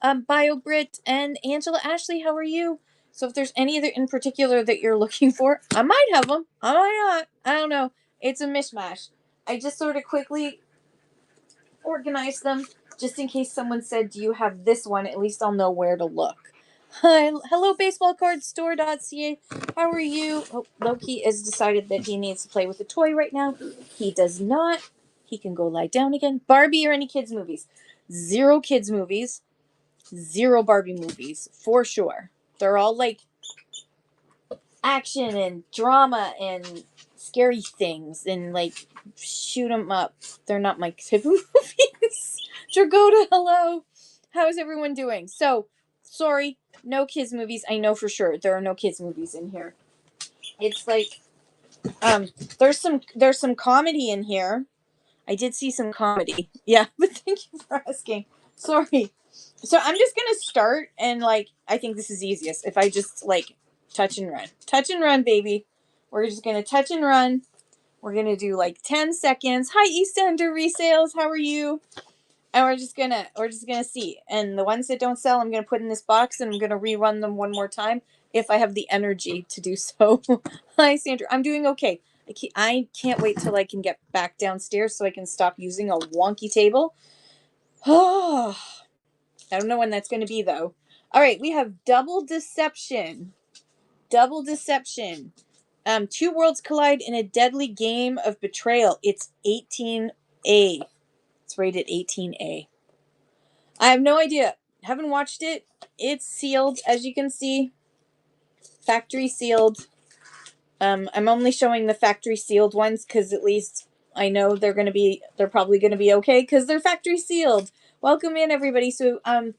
BioBrit, and Angela Ashley. How are you? So if there's any other in particular that you're looking for, I might have them. I might not. I don't know. It's a mishmash. I just sort of quickly organized them just in case someone said, "Do you have this one?" At least I'll know where to look. Hi, hello, baseballcardstore.ca. How are you? Oh, Loki has decided that he needs to play with a toy right now. He does not. He can go lie down again. Barbie or any kids' movies? Zero kids' movies. Zero Barbie movies, for sure. They're all like action and drama and scary things and like shoot 'em up. They're not my type of movies. Dragoda, hello. How's everyone doing? So, sorry, no kids movies. I know for sure there are no kids movies in here. It's like there's some comedy in here. I did see some comedy. Yeah, but thank you for asking. Sorry. So I'm just gonna start and like I think this is easiest if I just like touch and run. Touch and run, baby. We're just gonna touch and run. We're gonna do like 10 seconds. Hi EastEnder resales, how are you? And we're just gonna see. And the ones that don't sell, I'm gonna put in this box and I'm gonna rerun them one more time if I have the energy to do so. Hi Sandra, I'm doing okay. I can't wait till I can get back downstairs so I can stop using a wonky table. Oh, I don't know when that's going to be, though. All right, we have Double Deception. Double Deception. Two worlds collide in a deadly game of betrayal. It's 18A. It's rated 18A. I have no idea. Haven't watched it. It's sealed, as you can see. Factory sealed. I'm only showing the factory sealed ones because at least I know they're probably gonna be okay because they're factory sealed. Welcome in everybody. So I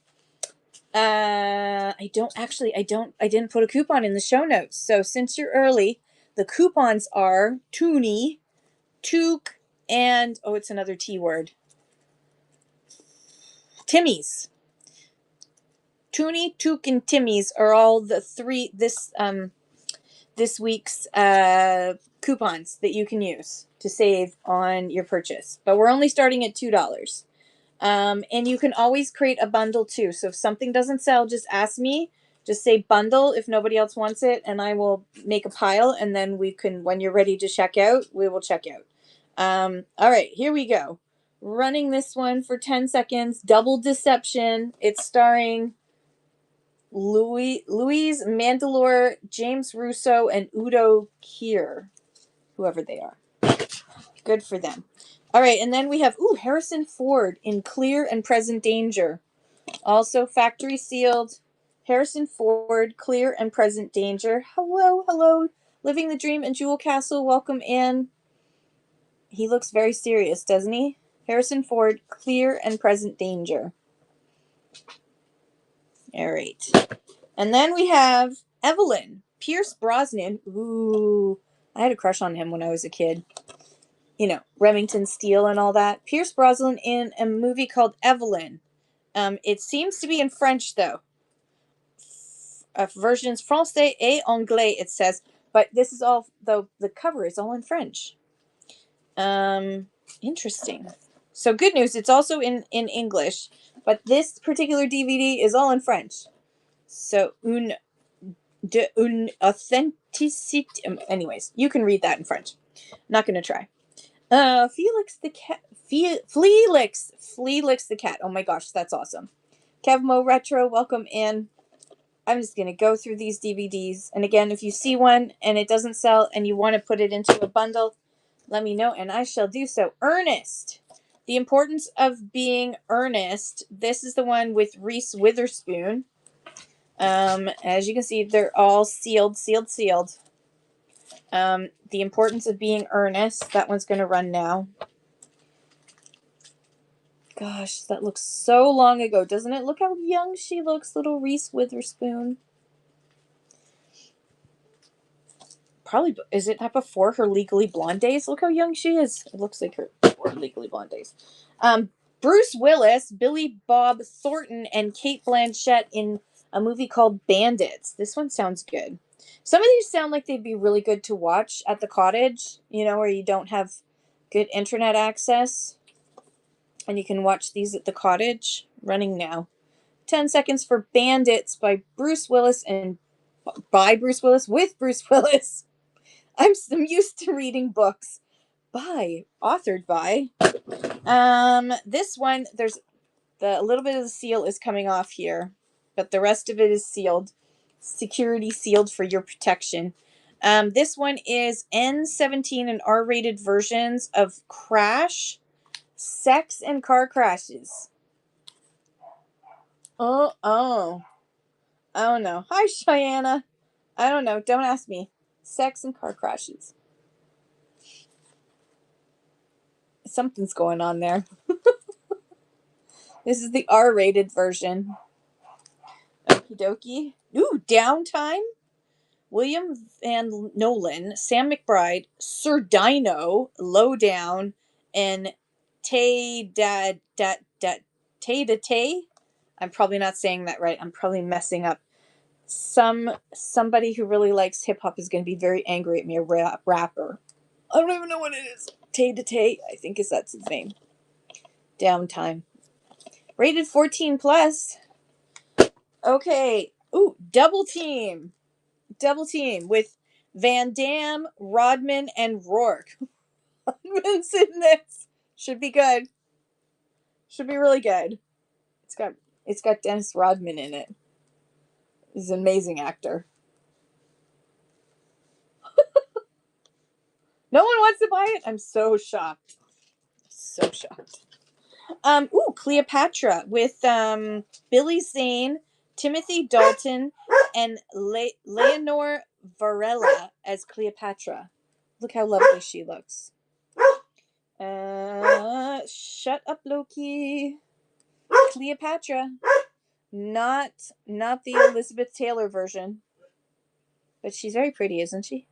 didn't put a coupon in the show notes. So since you're early, the coupons are Toonie, Took, and it's another T word. Timmy's. Toonie, Took, and Timmy's are all the three this week's coupons that you can use to save on your purchase. But we're only starting at $2. And you can always create a bundle too. So if something doesn't sell, just ask me. Just say bundle if nobody else wants it, and I will make a pile. And then we can, when you're ready to check out, we will check out. All right, here we go. Running this one for 10 seconds. Double Deception. It's starring Louise Mandylor, James Russo, and Udo Kier, whoever they are. Good for them. All right, and then we have Harrison Ford in Clear and Present Danger. Also factory sealed. Harrison Ford, Clear and Present Danger. Hello, hello. Living the Dream and Jewel Castle, welcome in. He looks very serious, doesn't he? Harrison Ford, Clear and Present Danger. All right. And then we have Evelyn, Pierce Brosnan. Ooh, I had a crush on him when I was a kid. You know, Remington Steele and all that. Pierce Brosnan in a movie called Evelyn. It seems to be in French, though. Versions français et anglais, it says. But this is all, though, the cover is all in French. Interesting. So good news, it's also in English. But this particular DVD is all in French. So, une authenticité. Anyways, you can read that in French. Not going to try. Felix the cat. Fleelix the cat. Oh my gosh, that's awesome. Kevmo Retro, welcome in. I'm just going to go through these DVDs. And again, if you see one and it doesn't sell and you want to put it into a bundle, let me know and I shall do so. Ernest. The Importance of Being Earnest. This is the one with Reese Witherspoon. As you can see, they're all sealed. The Importance of Being Earnest. That one's going to run now. Gosh, that looks so long ago. Doesn't it? Look how young she looks, little Reese Witherspoon. Probably, is it not before her Legally Blonde days? Look how young she is. It looks like her before Legally Blonde days. Bruce Willis, Billy Bob Thornton, and Cate Blanchett in a movie called Bandits. This one sounds good. Some of these sound like they'd be really good to watch at the cottage, you know, where you don't have good internet access. And you can watch these at the cottage. Running now. 10 Seconds for Bandits by Bruce Willis and by Bruce Willis with Bruce Willis. I'm used to reading books authored by. This one, there's a little bit of the seal is coming off here, but the rest of it is sealed, security sealed for your protection. This one is N-17 and R-rated versions of Crash, Sex, and Car Crashes. Oh no. Hi, Cheyenne. I don't know. Don't ask me. Sex and car crashes. Something's going on there. This is the R-rated version. Okie dokie. Ooh, Downtime. William Van Nolan, Sam McBride, Sir Dino, Lowdown, and Tay. I'm probably not saying that right. I'm probably messing up. Somebody who really likes hip hop is going to be very angry at me. A rapper. I don't even know what it is. Tay, I think that's his name. Downtime. Rated 14 plus. Okay. Ooh, Double Team with Van Damme, Rodman, and Rourke. Rodman's in this. Should be good. Should be really good. It's got Dennis Rodman in it. He's an amazing actor. No one wants to buy it? I'm so shocked. So shocked. Cleopatra with Billy Zane, Timothy Dalton, and Leonor Varela as Cleopatra. Look how lovely she looks. Shut up, Loki. Cleopatra. Not the Elizabeth Taylor version. But she's very pretty, isn't she?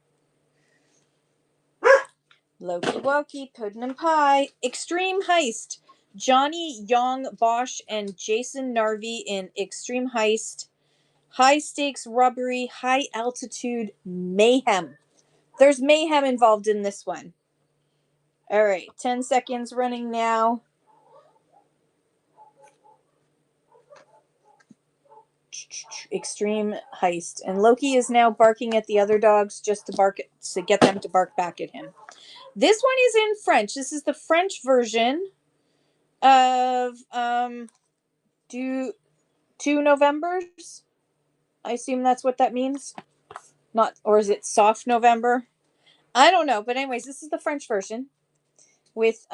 Loki Woki, Puddin' and Pie. Extreme Heist. Johnny Young Bosch and Jason Narvey in Extreme Heist. High stakes robbery, high altitude mayhem. There's mayhem involved in this one. All right, 10 seconds running now. Extreme Heist. And Loki is now barking at the other dogs just to get them to bark back at him. This one is in French. This is the French version of Two Novembers. I assume that's what that means. Or is it Soft November? I don't know. But anyways, this is the French version with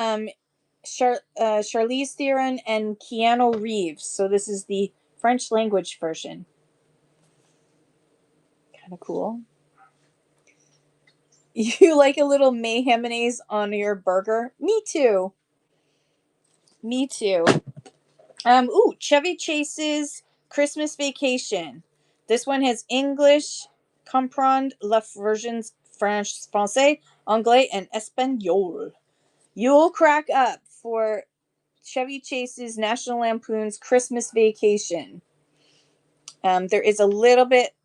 Charlize Theron and Keanu Reeves. So this is the French language version. Kind of cool. You like a little mayonnaise on your burger? Me too. Chevy Chase's Christmas Vacation. This one has English, comprendre la versions français, anglais, and espagnol. You'll crack up for Chevy Chase's National Lampoon's Christmas Vacation. There is a little bit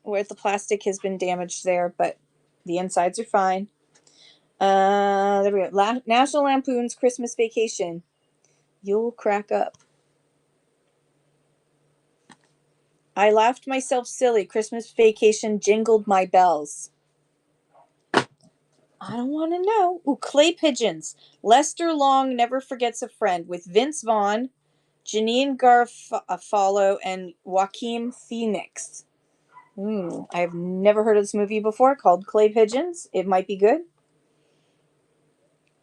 where the plastic has been damaged there, but the insides are fine. There we go. National Lampoon's Christmas Vacation. You'll crack up. I laughed myself silly. Christmas Vacation jingled my bells. I don't want to know. Ooh, Clay Pigeons. Lester Long Never Forgets a Friend with Vince Vaughn, Janine Garofalo, and Joaquin Phoenix. I've never heard of this movie before, called Clay Pigeons. It might be good.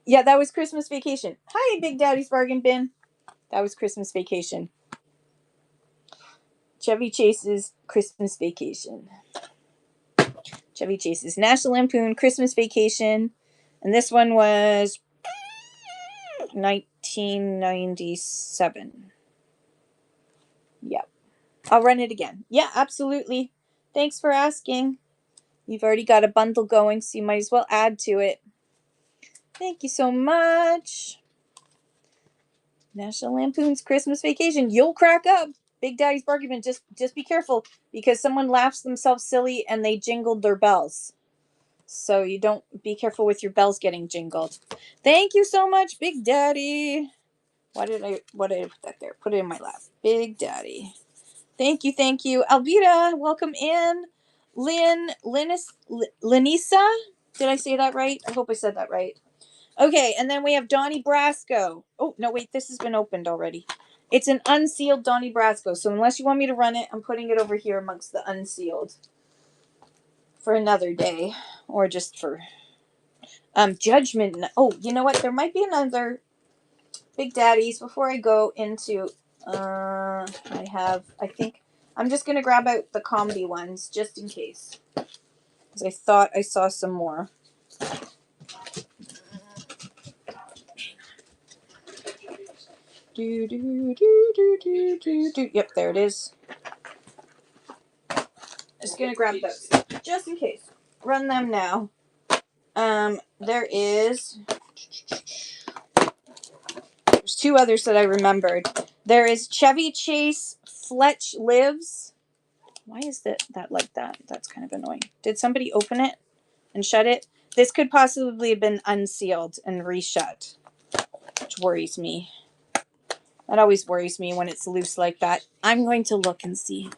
Yeah, that was Christmas Vacation. Hi, Big Daddy's Bargain Bin. That was Christmas Vacation. Chevy Chase's Christmas Vacation. Chevy Chase's National Lampoon Christmas Vacation. And this one was 1997. Yep. I'll run it again. Yeah, absolutely. Thanks for asking. You've already got a bundle going, so you might as well add to it. Thank you so much. National Lampoon's Christmas Vacation. You'll crack up. Big Daddy's Bargain Bin. Just be careful, because someone laughs themselves silly and they jingled their bells. So you don't be careful with your bells getting jingled. Thank you so much, Big Daddy. Why did I put that there? Put it in my lap. Big Daddy. Thank you, thank you. Alvita, welcome in. Lenisa? Did I say that right? I hope I said that right. Okay, and then we have Donnie Brasco. Oh, no, wait, this has been opened already. It's an unsealed Donnie Brasco, so unless you want me to run it, I'm putting it over here amongst the unsealed for another day, or just for Judgment. Oh, you know what? There might be another Big Daddies before I go into. I think I'm just gonna grab out the comedy ones just in case, because I thought I saw some more. Yep, there it is. Just gonna grab those just in case. Run them now. There's two others that I remembered. There is Chevy Chase Fletch Lives. Why is that like that? That's kind of annoying. Did somebody open it and shut it? This could possibly have been unsealed and reshut, which worries me. That always worries me when it's loose like that. I'm going to look and see.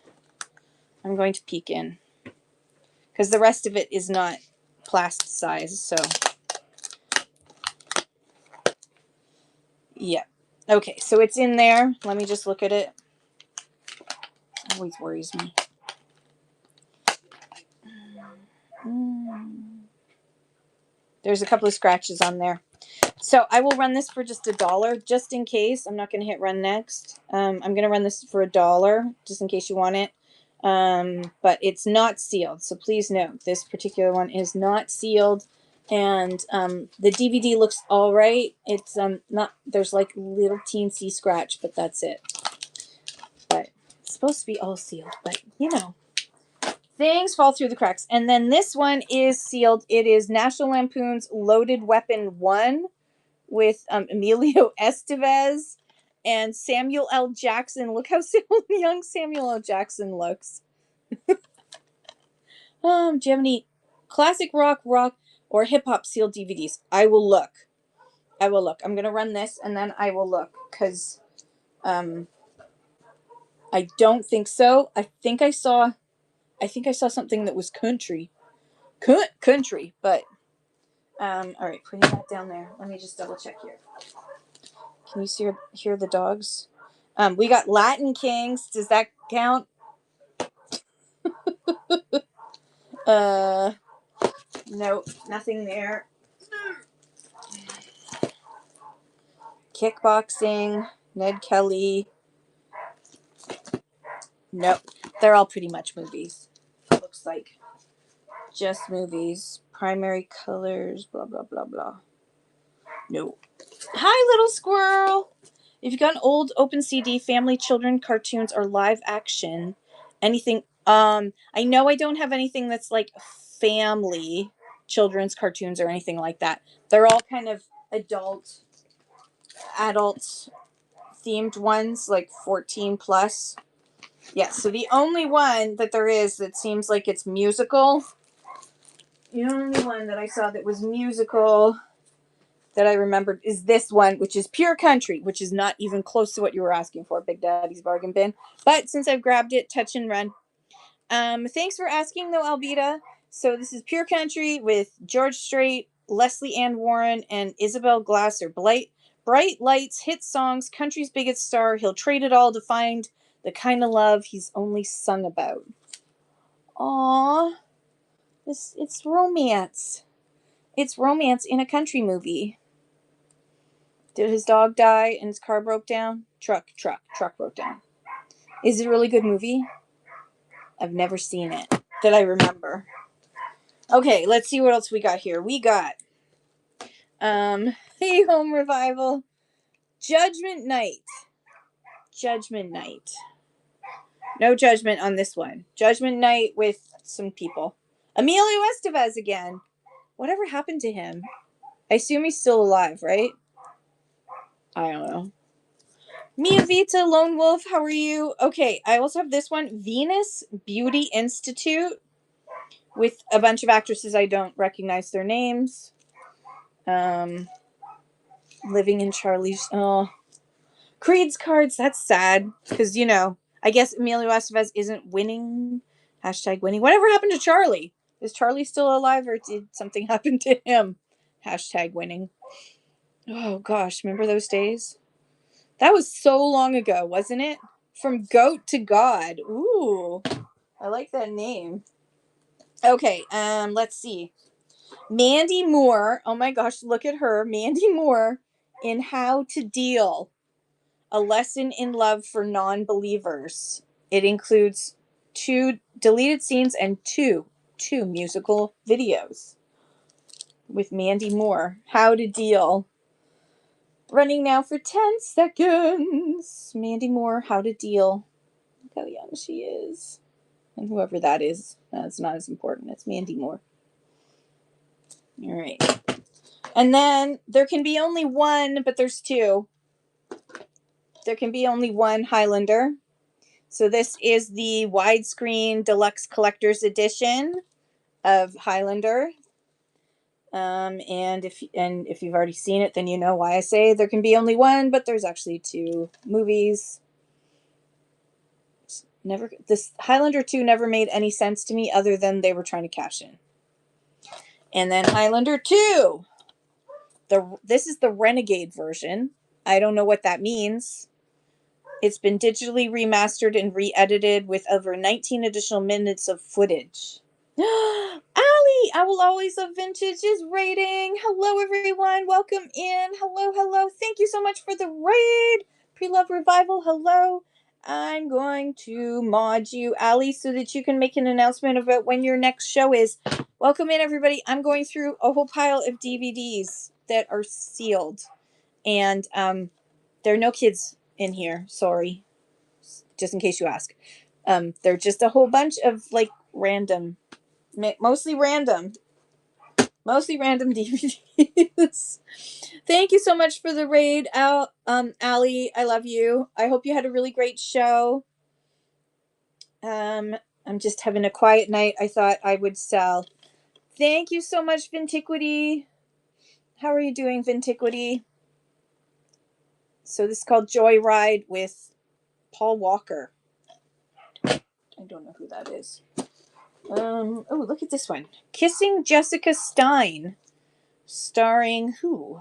I'm going to peek in, because the rest of it is not plasticized, so yeah. Okay, so it's in there. Let me just look at it. Always worries me. There's a couple of scratches on there. So I will run this for just $1, just in case. I'm not going to hit run next. I'm going to run this for $1, just in case you want it. But it's not sealed, so please note this particular one is not sealed. And the DVD looks all right. It's not. There's like little teensy scratch, but that's it. But it's supposed to be all sealed. But you know, things fall through the cracks. And then this one is sealed. It is National Lampoon's Loaded Weapon 1 with Emilio Estevez and Samuel L. Jackson. Look how young Samuel L. Jackson looks. Do you have any classic rock, or hip hop sealed DVDs? I will look. I'm gonna run this and then I will look, because I don't think so. I think I saw something that was country, but all right, putting that down there. Let me just double check here. Can you hear the dogs? We got Latin Kings. Does that count? No, nothing there. Kickboxing, Ned Kelly. Nope, they're all pretty much movies. Looks like just movies. Primary colors, blah blah blah blah. No. Hi, little squirrel. If you've got an old open CD, family, children, cartoons, or live action, anything. I know I don't have anything that's like family, children's cartoons or anything like that. They're all kind of adult themed ones, like 14 plus. Yeah, so the only one that there is that seems like it's musical, the only one that I saw that was musical that I remembered is this one, which is Pure Country, which is not even close to what you were asking for, Big Daddy's Bargain Bin. But since I've grabbed it, touch and run. Thanks for asking, though, Alvita. So this is Pure Country with George Strait, Leslie Ann Warren, and Isabel Glasser. Bright lights, hit songs, country's biggest star. He'll trade it all to find the kind of love he's only sung about. Aww. It's romance. It's romance in a country movie. Did his dog die and his car broke down? Truck broke down. Is it a really good movie? I've never seen it that I remember. Okay, let's see what else we got here. We got Hey Home Revival, Judgment Night. No judgment on this one. Judgment Night with some people. Emilio Estevez again. Whatever happened to him? I assume he's still alive, right? I don't know. Mia Vita, Lone Wolf, how are you? Okay, I also have this one, Venus Beauty Institute, with a bunch of actresses I don't recognize their names. Living in Charlie's. Oh, Creed's cards. That's sad because I I guess Emilio Estevez isn't winning. Hashtag winning. Whatever happened to Charlie? Is Charlie still alive or did something happen to him? Hashtag winning. Oh gosh, remember those days? That was so long ago, wasn't it? From goat to god. Ooh, I like that name. Okay, let's see. Mandy Moore. Oh my gosh, look at her. Mandy Moore in How to Deal. A lesson in love for non-believers. It includes 2 deleted scenes and two musical videos with Mandy Moore. How to Deal. Running now for 10 seconds. Mandy Moore, How to Deal. Look how young she is. And whoever that is, that's not as important. It's Mandy Moore. All right. And then there can be only one, but there's 2. There can be only one Highlander. So this is the widescreen deluxe collector's edition of Highlander. And if you've already seen it, then you know why I say there can be only one, but there's actually 2 movies. This Highlander 2 never made any sense to me other than they were trying to cash in. And then Highlander 2. This is the Renegade version. I don't know what that means. It's been digitally remastered and re-edited with over 19 additional minutes of footage. Allie, I will always love vintage is rating. Hello, everyone. Welcome in. Hello. Thank you so much for the raid. Pre-love revival. Hello. I'm going to mod you, Allie, so that you can make an announcement about when your next show is. Welcome in, everybody. I'm going through a whole pile of DVDs that are sealed. And there are no kids in here. Sorry. Just in case you ask. They're just a whole bunch of, like, mostly random DVDs. Thank you so much for the raid, Allie. I love you. I hope you had a really great show. I'm just having a quiet night. I thought I would sell. Thank you so much, Vintiquity. How are you doing, Vintiquity? So this is called Joyride with Paul Walker. I don't know who that is. Oh, look at this one. Kissing Jessica Stein. Starring who?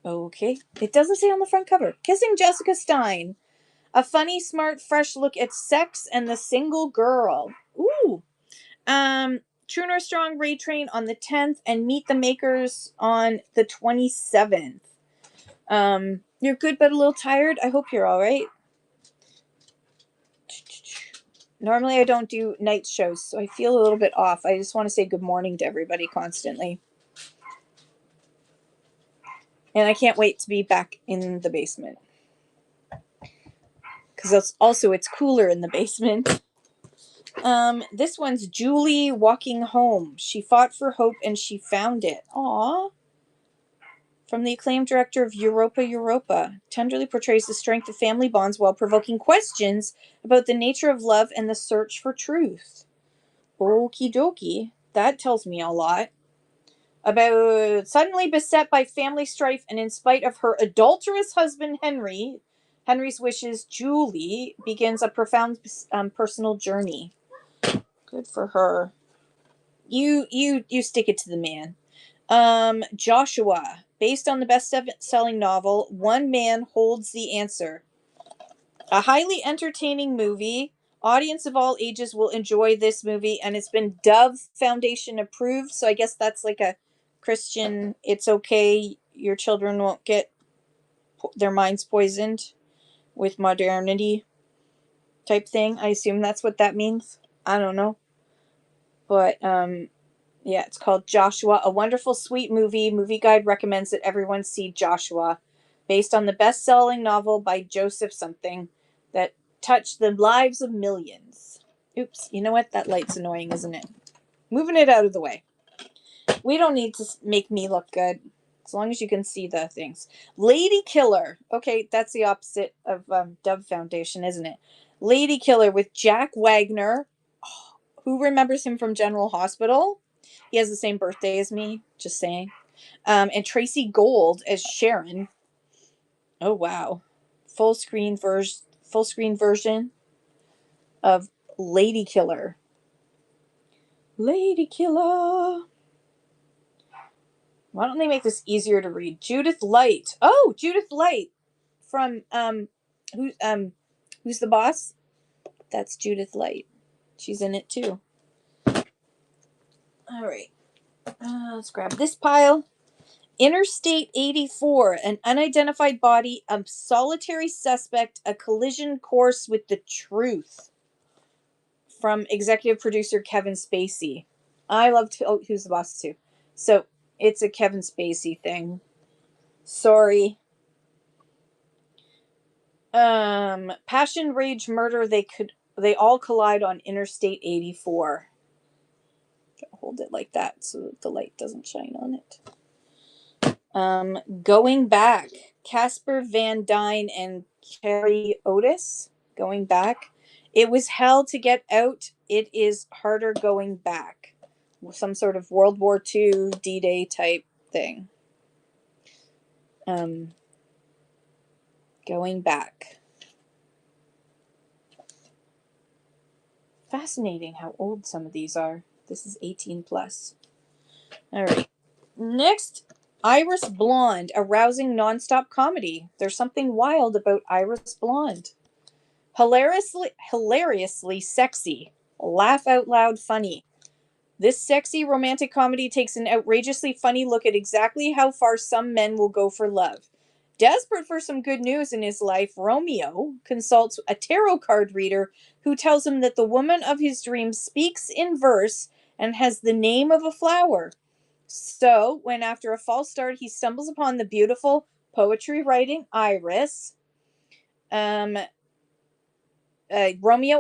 Okay. It doesn't say on the front cover. Kissing Jessica Stein. A funny, smart, fresh look at sex and the single girl. Ooh. True North Strong Raid Train on the 10th and Meet the Makers on the 27th. You're good but a little tired? I hope you're all right. Normally I don't do night shows, so I feel a little bit off. I just want to say good morning to everybody constantly. And I can't wait to be back in the basement. Because it's cooler in the basement. This one's Julie Walking Home. She fought for hope and she found it. Aww. From the acclaimed director of Europa. Tenderly portrays the strength of family bonds while provoking questions about the nature of love and the search for truth. Okie dokie. That tells me a lot. About suddenly beset by family strife and in spite of her adulterous husband Henry's wishes, Julie begins a profound personal journey. Good for her. You stick it to the man. Joshua, based on the best-selling novel One Man Holds the Answer. A highly entertaining movie. Audience of all ages will enjoy this movie, and it's been Dove Foundation approved, so I guess that's like a Christian, it's okay, your children won't get their minds poisoned with modernity type thing. I assume that's what that means. I don't know. But, yeah, it's called Joshua, a wonderful, sweet movie. Movie Guide recommends that everyone see Joshua, based on the best-selling novel by Joseph something that touched the lives of millions. Oops, you know what? That light's annoying, isn't it? Moving it out of the way. We don't need to make me look good, as long as you can see the things. Lady Killer. Okay, that's the opposite of Dove Foundation, isn't it? Lady Killer with Jack Wagner. Oh, who remembers him from General Hospital? He has the same birthday as me, just saying. And Tracy Gold as Sharon. Oh, wow. Full screen version full screen version of Lady Killer. Lady Killer. Why don't they make this easier to read? Judith Light. Oh, Judith Light from who's the boss? That's Judith Light. She's in it too. All right. Let's grab this pile. Interstate 84, an unidentified body, a solitary suspect, a collision course with the truth. From executive producer Kevin Spacey. I love Who's the Boss too. So it's a Kevin Spacey thing. Sorry. Passion, Rage, Murder, they all collide on Interstate 84. Hold it like that so that the light doesn't shine on it. Going Back. Casper Van Dyne and Carrie Otis. Going Back. It was hell to get out. It is harder going back. Some sort of World War II D-Day type thing. Going Back. Fascinating how old some of these are. This is 18 plus. All right. Next, Iris Blonde, a rousing nonstop comedy. There's something wild about Iris Blonde. Hilariously sexy. Laugh out loud funny. This sexy romantic comedy takes an outrageously funny look at exactly how far some men will go for love. Desperate for some good news in his life, Romeo consults a tarot card reader who tells him that the woman of his dreams speaks in verse and has the name of a flower. So, when after a false start he stumbles upon the beautiful poetry writing Iris, Romeo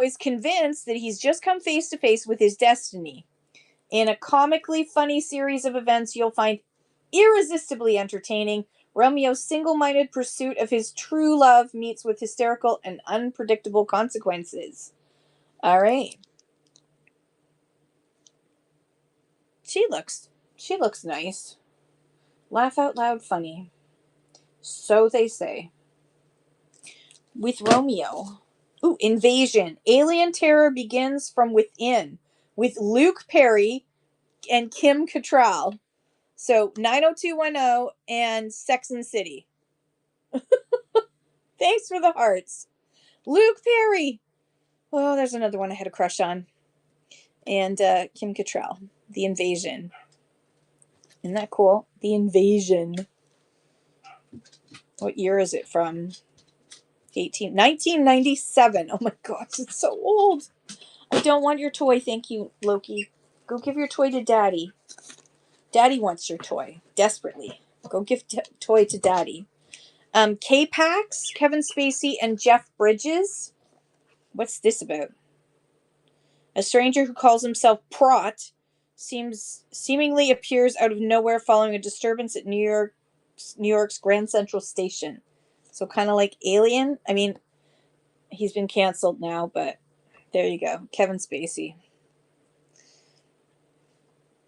is convinced that he's just come face to face with his destiny. In a comically funny series of events you'll find irresistibly entertaining, Romeo's single-minded pursuit of his true love meets with hysterical and unpredictable consequences. All right. She looks nice. Laugh out loud funny. So they say. With Romeo. Ooh, Invasion. Alien terror begins from within with Luke Perry and Kim Cattrall. So 90210 and Sex and City. Thanks for the hearts. Luke Perry. Oh, there's another one I had a crush on. And Kim Cattrall. The Invasion. Isn't that cool? The Invasion. What year is it from? 1997. Oh my gosh, it's so old. I don't want your toy. Thank you, Loki. Go give your toy to Daddy. Daddy wants your toy. Desperately. Go give toy to Daddy. K-Pax, Kevin Spacey, and Jeff Bridges. What's this about? A stranger who calls himself Prot seemingly appears out of nowhere following a disturbance at New York's Grand Central Station. So kind of like Alien. I mean, he's been canceled now, but there you go. Kevin Spacey.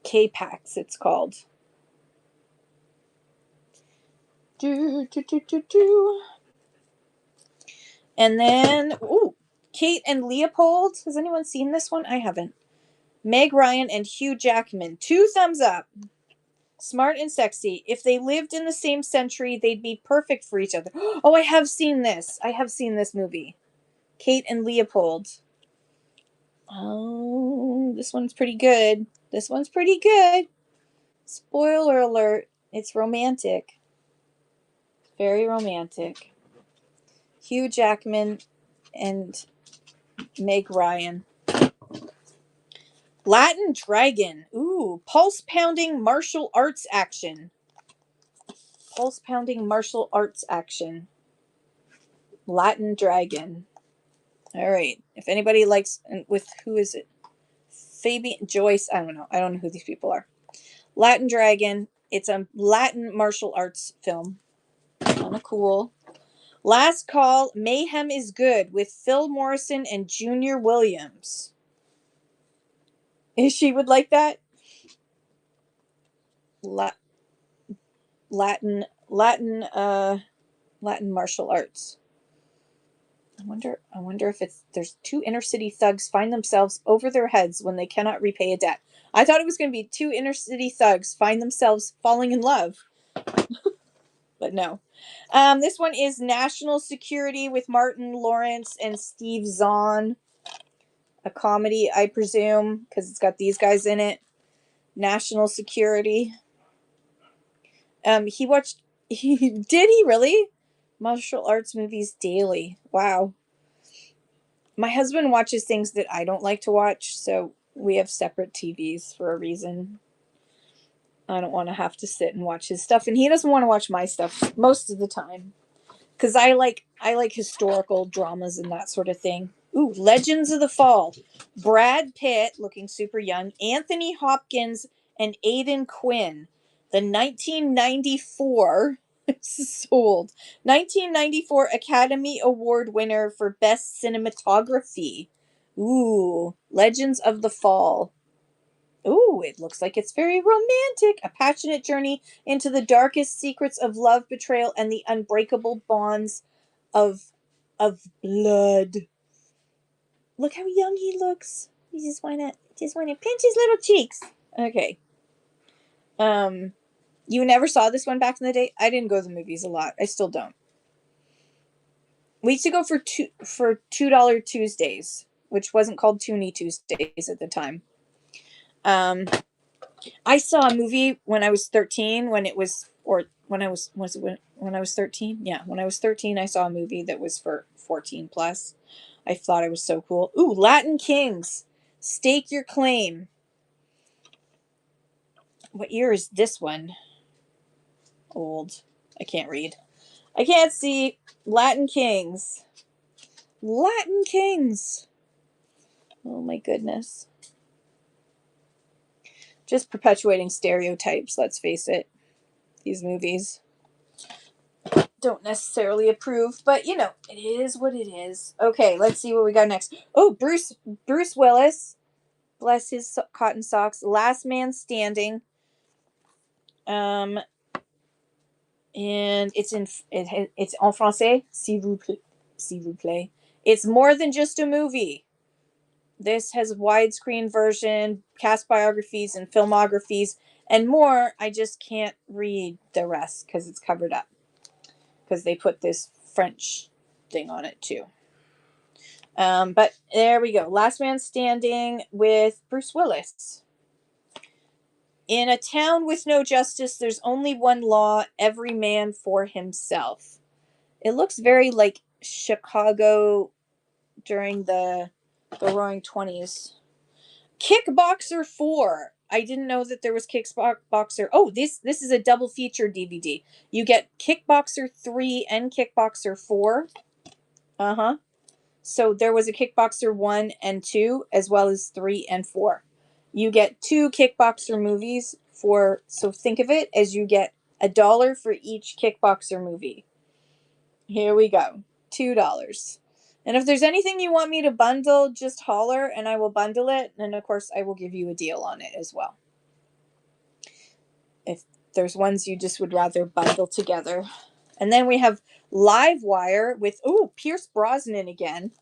K-Pax, it's called. And then, Kate and Leopold. Has anyone seen this one? I haven't. Meg Ryan and Hugh Jackman. 2 thumbs up. Smart and sexy. If they lived in the same century, they'd be perfect for each other. Oh, I have seen this. I have seen this movie. Kate and Leopold. Oh, this one's pretty good. This one's pretty good. Spoiler alert. It's romantic. Very romantic. Hugh Jackman and Meg Ryan. Latin Dragon. Ooh, pulse-pounding martial arts action. Pulse-pounding martial arts action. Latin Dragon. All right. If anybody likes, with who is it? Fabian Joyce. I don't know. I don't know who these people are. Latin Dragon. It's a Latin martial arts film. Kind of cool. Last Call. Mayhem is Good with Phil Morrison and Junior Williams. She would like that. Latin martial arts. I wonder if there's two inner city thugs find themselves over their heads when they cannot repay a debt. I thought it was going to be two inner city thugs find themselves falling in love. But no. This one is National Security with Martin Lawrence and Steve Zahn. A comedy, I presume, because it's got these guys in it. National Security. Did he really? Martial arts movies daily. Wow. My husband watches things that I don't like to watch, so we have separate TVs for a reason. I don't want to have to sit and watch his stuff, and he doesn't want to watch my stuff most of the time. Because I like historical dramas and that sort of thing. Ooh, Legends of the Fall. Brad Pitt, looking super young, Anthony Hopkins, and Aidan Quinn. The 1994, this is so old, 1994 Academy Award winner for Best Cinematography. Ooh, Legends of the Fall. Ooh, it looks like it's very romantic. A passionate journey into the darkest secrets of love, betrayal, and the unbreakable bonds of blood. Look how young he looks. You just wanna pinch his little cheeks. Okay. You never saw this one back in the day? I didn't go to the movies a lot. I still don't. We used to go for $2 Tuesdays, which wasn't called Toonie Tuesdays at the time. I saw a movie when I was 13 when I was 13? Yeah, when I was 13 I saw a movie that was for 14 plus. I thought it was so cool. Ooh, Latin Kings. Stake Your Claim. What year is this one? Old. I can't read. I can't see. Latin Kings. Latin Kings. Oh my goodness. Just perpetuating stereotypes, let's face it. These movies don't necessarily approve, but you know, it is what it is. Okay, let's see what we got next. Oh, Bruce Willis, bless his cotton socks. Last Man Standing. And it's en français, s'il vous plaît. It's more than just a movie. This has a widescreen version, cast biographies and filmographies, and more. I just can't read the rest because it's covered up. Because they put this French thing on it too. But there we go. Last Man Standing with Bruce Willis. In a town with no justice, there's only one law, every man for himself. It looks very like Chicago during the Roaring 20s. Kickboxer 4. I didn't know that there was Kickboxer. Oh, this is a double feature DVD. You get Kickboxer 3 and Kickboxer 4. Uh-huh. So there was a Kickboxer 1 and 2, as well as 3 and 4. You get 2 Kickboxer movies so think of it as you get $1 for each Kickboxer movie. Here we go. $2. And if there's anything you want me to bundle, just holler and I will bundle it. And of course, I will give you a deal on it as well. If there's ones you just would rather bundle together. And then we have Livewire with, Pierce Brosnan again.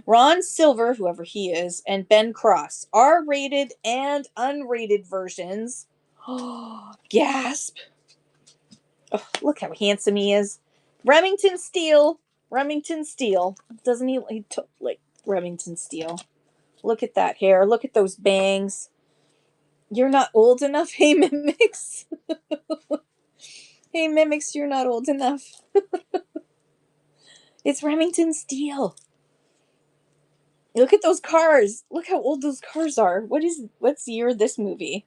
Ron Silver, whoever he is, and Ben Cross. R-rated and unrated versions. Gasp. Oh, look how handsome he is. Remington Steele. Doesn't he took like Remington Steele? Look at that hair. Look at those bangs. You're not old enough, hey Mimics. Hey Mimics, you're not old enough. It's Remington Steele. Look at those cars. Look how old those cars are. What's the year of this movie?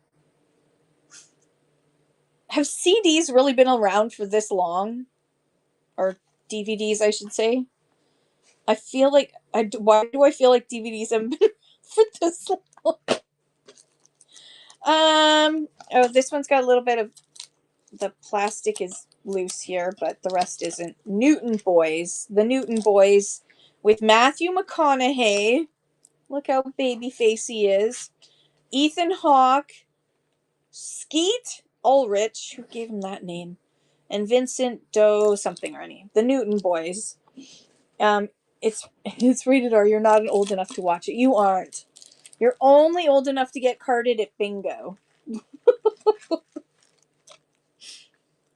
Have CDs really been around for this long? Or DVDs, I should say. I feel like why do I feel like DVDs have been for this long? Oh, this one's got a little bit of the plastic is loose here, but the rest isn't. Newton Boys. The Newton Boys with Matthew McConaughey. Look how baby face he is. Ethan Hawke. Skeet Ulrich. Who gave him that name? And Vincent Doe something or any. The Newton Boys. Um, it's rated R. You're not old enough to watch it. You aren't. You're only old enough to get carded at bingo.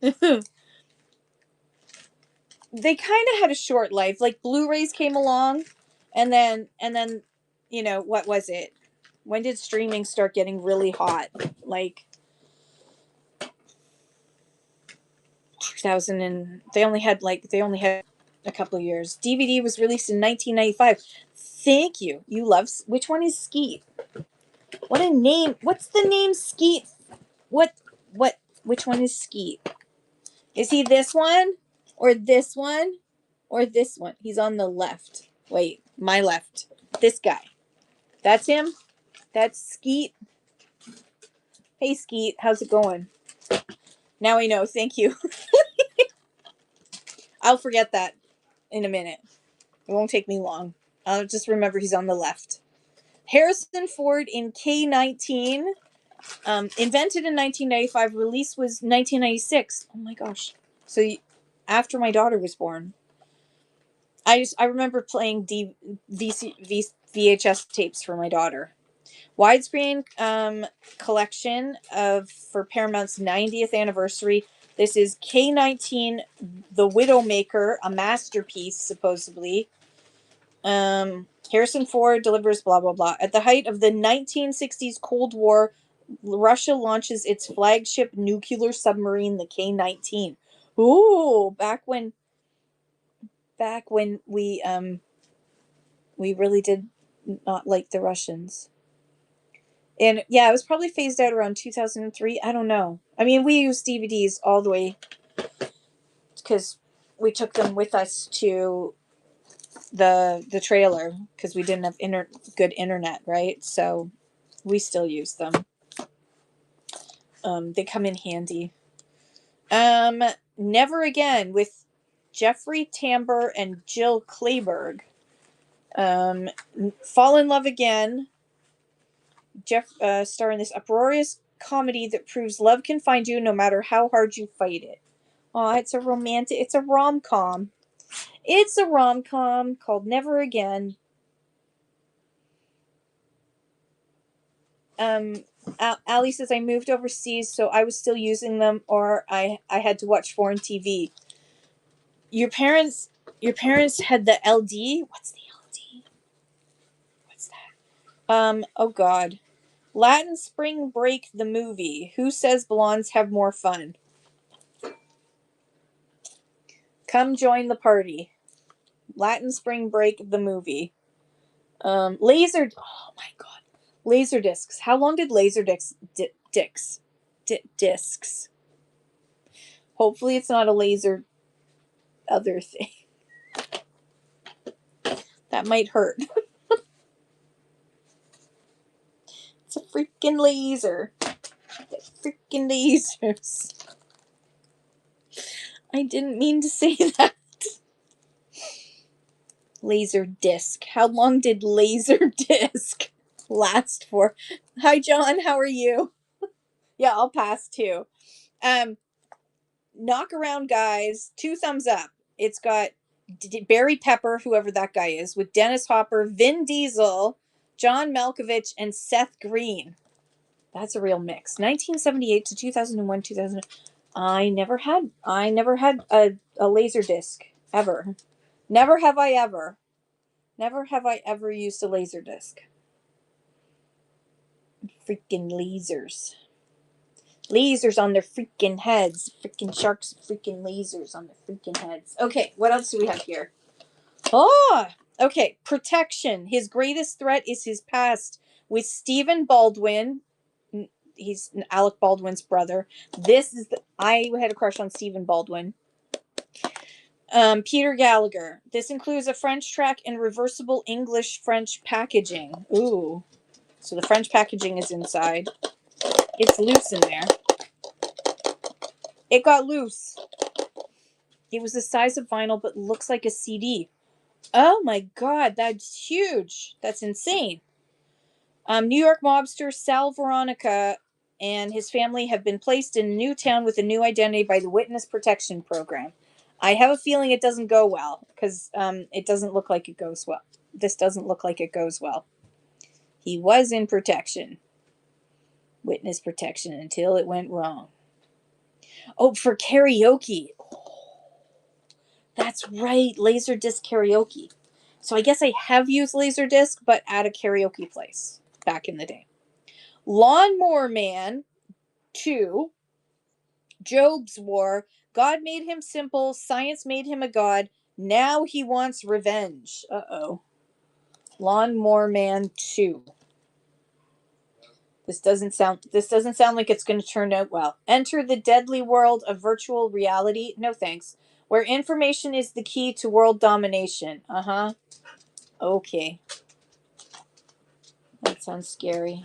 They kind of had a short life. Like Blu-rays came along, and then, what was it? When did streaming start getting really hot? Like 2000, and they only had a couple of years. DVD was released in 1995. Thank you. You love which one is Skeet? What a name. What's the name Skeet? What what which one is Skeet? Is he this one or this one or this one? He's on the left. Wait, my left. This guy. That's him. That's Skeet. Hey Skeet, how's it going? Now I know. Thank you. I'll forget that in a minute. It won't take me long. I'll just remember he's on the left. Harrison Ford in K-19. Invented in 1995. Release was 1996. Oh my gosh. So after my daughter was born. I remember playing VHS tapes for my daughter. Widescreen collection for Paramount's 90th anniversary. This is K-19, The Widowmaker, a masterpiece supposedly. Harrison Ford delivers blah blah blah. At the height of the 1960s Cold War, Russia launches its flagship nuclear submarine, the K-19. Ooh, back when we really did not like the Russians. And yeah, it was probably phased out around 2003. I don't know. I mean, we used DVDs all the way because we took them with us to the trailer because we didn't have good internet, right? So we still use them. They come in handy. Never Again with Jeffrey Tambor and Jill Clayburgh. Fall in Love Again. Jeff star in this uproarious comedy that proves love can find you no matter how hard you fight it. Oh, it's a rom-com. It's a rom-com called Never Again. Ali says I moved overseas, so I was still using them, or I had to watch foreign TV. Your parents had the LD. What's the LD? What's that? Oh God. Latin Spring Break the movie. Who says blondes have more fun? Come join the party. Latin Spring Break the movie. Laser. Oh my God. Laser discs. How long did laser discs? Hopefully, it's not a laser other thing. That might hurt. It's a freaking laser. Freaking lasers. I didn't mean to say that. Laser disc. How long did laser disc last for? Hi, John. How are you? Yeah, I'll pass too. Knock Around Guys. 2 thumbs up. It's got Barry Pepper, whoever that guy is, with Dennis Hopper, Vin Diesel, John Malkovich, and Seth Green. That's a real mix. 1978 to 2001, 2000. I never had a laser disc ever. Never have I ever. Never have I ever used a laser disc. Freaking lasers. Lasers on their freaking heads. Freaking sharks, freaking lasers on their freaking heads. Okay, what else do we have here? Oh, okay. Protection. His greatest threat is his past. With Stephen Baldwin. He's Alec Baldwin's brother. I had a crush on Stephen Baldwin. Peter Gallagher. This includes a French track and reversible English-French packaging. Ooh. So the French packaging is inside. It's loose in there. It got loose. It was the size of vinyl, but looks like a CD. Oh my God, that's huge. That's insane. New York mobster Sal Veronica and his family have been placed in a new town with a new identity by the Witness Protection Program. I have a feeling it doesn't go well because it doesn't look like it goes well. This doesn't look like it goes well. He was in protection, witness protection, until it went wrong. Oh, for karaoke. That's right, Laserdisc karaoke. So I guess I have used Laserdisc, but at a karaoke place back in the day. Lawnmower Man 2, Job's War. God made him simple. Science made him a god. Now he wants revenge. Uh-oh. Lawnmower Man 2. This doesn't sound like it's going to turn out well. Enter the deadly world of virtual reality. No thanks. Where information is the key to world domination. Uh-huh. Okay. That sounds scary.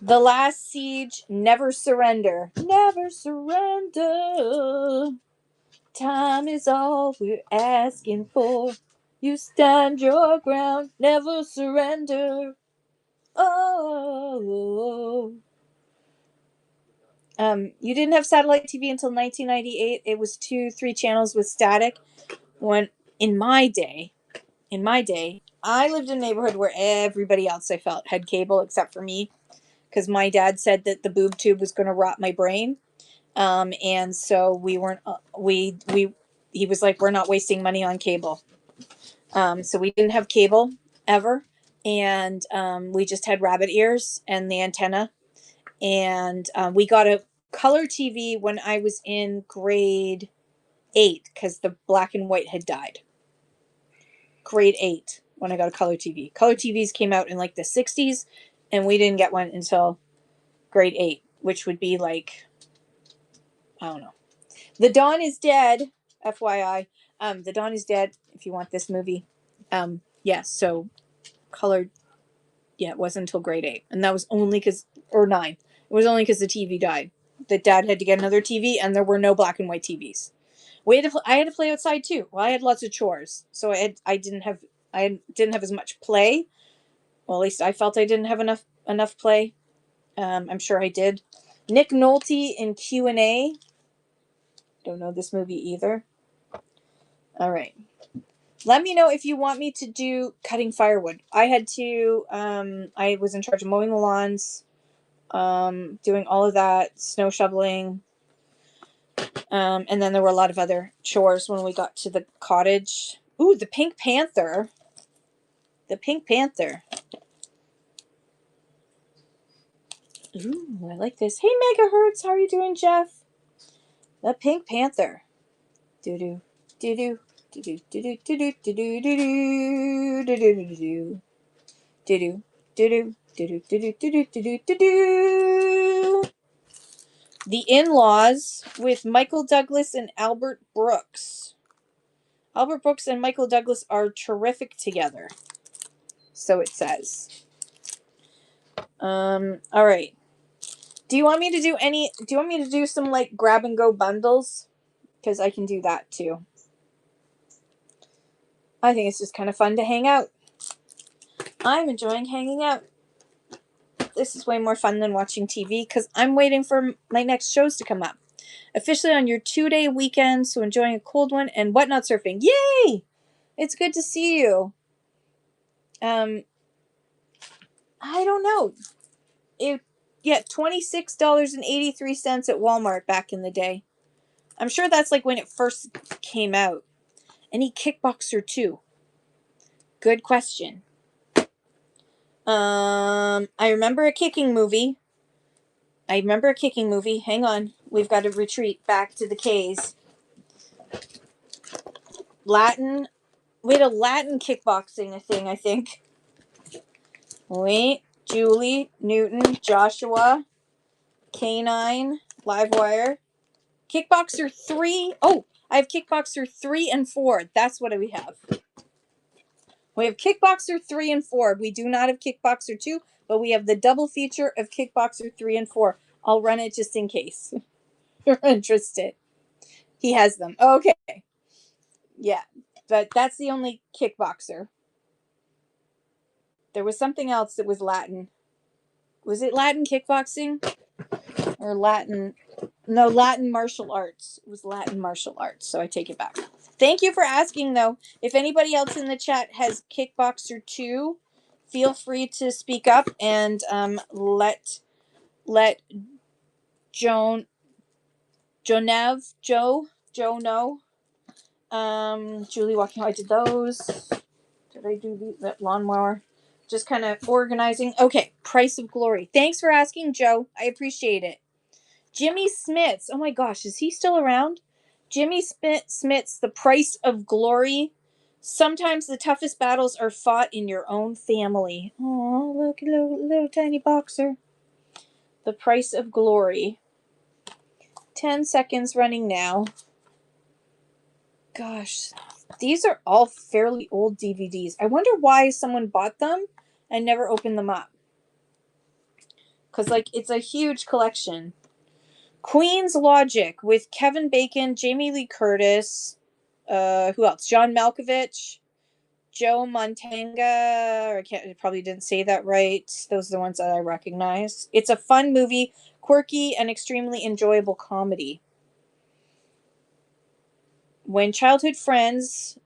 The Last Siege, Never Surrender. Never surrender. Time is all we're asking for. You stand your ground, never surrender. Oh. You didn't have satellite TV until 1998. It was 2-3 channels with static. When in my day, I lived in a neighborhood where everybody else I felt had cable except for me, because my dad said that the boob tube was going to rot my brain. And so we weren't. He was like, we're not wasting money on cable. So we didn't have cable ever, and we just had rabbit ears and the antenna. And we got a color TV when I was in grade 8 because the black and white had died. Grade 8 when I got a color TV. Color TVs came out in like the 60s, and we didn't get one until grade 8, which would be like, I don't know. The Dawn is Dead, FYI. The Dawn is Dead, if you want this movie. So colored, it wasn't until grade 8. And that was only because, or 9. It was only because the TV died. That Dad had to get another TV, and there were no black and white TVs. I had to play outside too. Well, I had lots of chores, so I didn't have as much play. Well, at least I felt I didn't have enough play. I'm sure I did. Nick Nolte in Q&A. Don't know this movie either. All right. Let me know if you want me to do cutting firewood. I was in charge of mowing the lawns, doing all of that, snow shoveling. And then there were a lot of other chores when we got to the cottage. Ooh, the Pink Panther. The Pink Panther. Ooh, I like this. Hey, Megahertz. How are you doing, Jeff? The Pink Panther. Do-do, do-do, do-do, do-do, do-do, do-do, do-do, do-do, do-do, do-do, do-do, do-do, do-do, do-do, do-do. The In-Laws with Michael Douglas and Albert Brooks. Albert Brooks and Michael Douglas are terrific together. So it says. All right. Do you want me to do some like grab and go bundles? Because I can do that too. I think it's just kind of fun to hang out. I'm enjoying hanging out. This is way more fun than watching TV because I'm waiting for my next shows to come up. Officially on your 2-day weekend, so enjoying a cold one and whatnot surfing. Yay! It's good to see you. I don't know. $26.83 at Walmart back in the day. I'm sure that's like when it first came out. Any Kickboxer 2? Good question. I remember a kicking movie. Hang on. We've got to retreat back to the K's. Latin. We had a Latin kickboxing thing, I think. Wait. Julie, Newton, Joshua, K9, Livewire. Kickboxer 3. Oh, I have Kickboxer 3 and 4. That's what we have. We have Kickboxer 3 and 4. We do not have Kickboxer 2, but we have the double feature of Kickboxer 3 and 4. I'll run it just in case you're interested. He has them. Okay. Yeah, but that's the only Kickboxer. There was something else that was Latin. Was it Latin kickboxing? or Latin. No, Latin martial arts. It was Latin martial arts, so I take it back. Thank you for asking, though. If anybody else in the chat has Kickboxer 2, feel free to speak up and let Joe know. Julie walking. I did those. Did I do that lawnmower? Just kind of organizing. Okay, Price of Glory. Thanks for asking, Joe. I appreciate it. Jimmy Smits. Oh my gosh, is he still around? Jimmy Smits, The Price of Glory. Sometimes the toughest battles are fought in your own family. Oh, look, little tiny boxer. The Price of Glory. 10 seconds running now. Gosh, these are all fairly old DVDs. I wonder why someone bought them and never opened them up. Because, like, it's a huge collection. Queen's Logic with Kevin Bacon, Jamie Lee Curtis, who else? John Malkovich, Joe Montana. I probably didn't say that right. Those are the ones that I recognize. It's a fun movie, quirky and extremely enjoyable comedy. When childhood friends,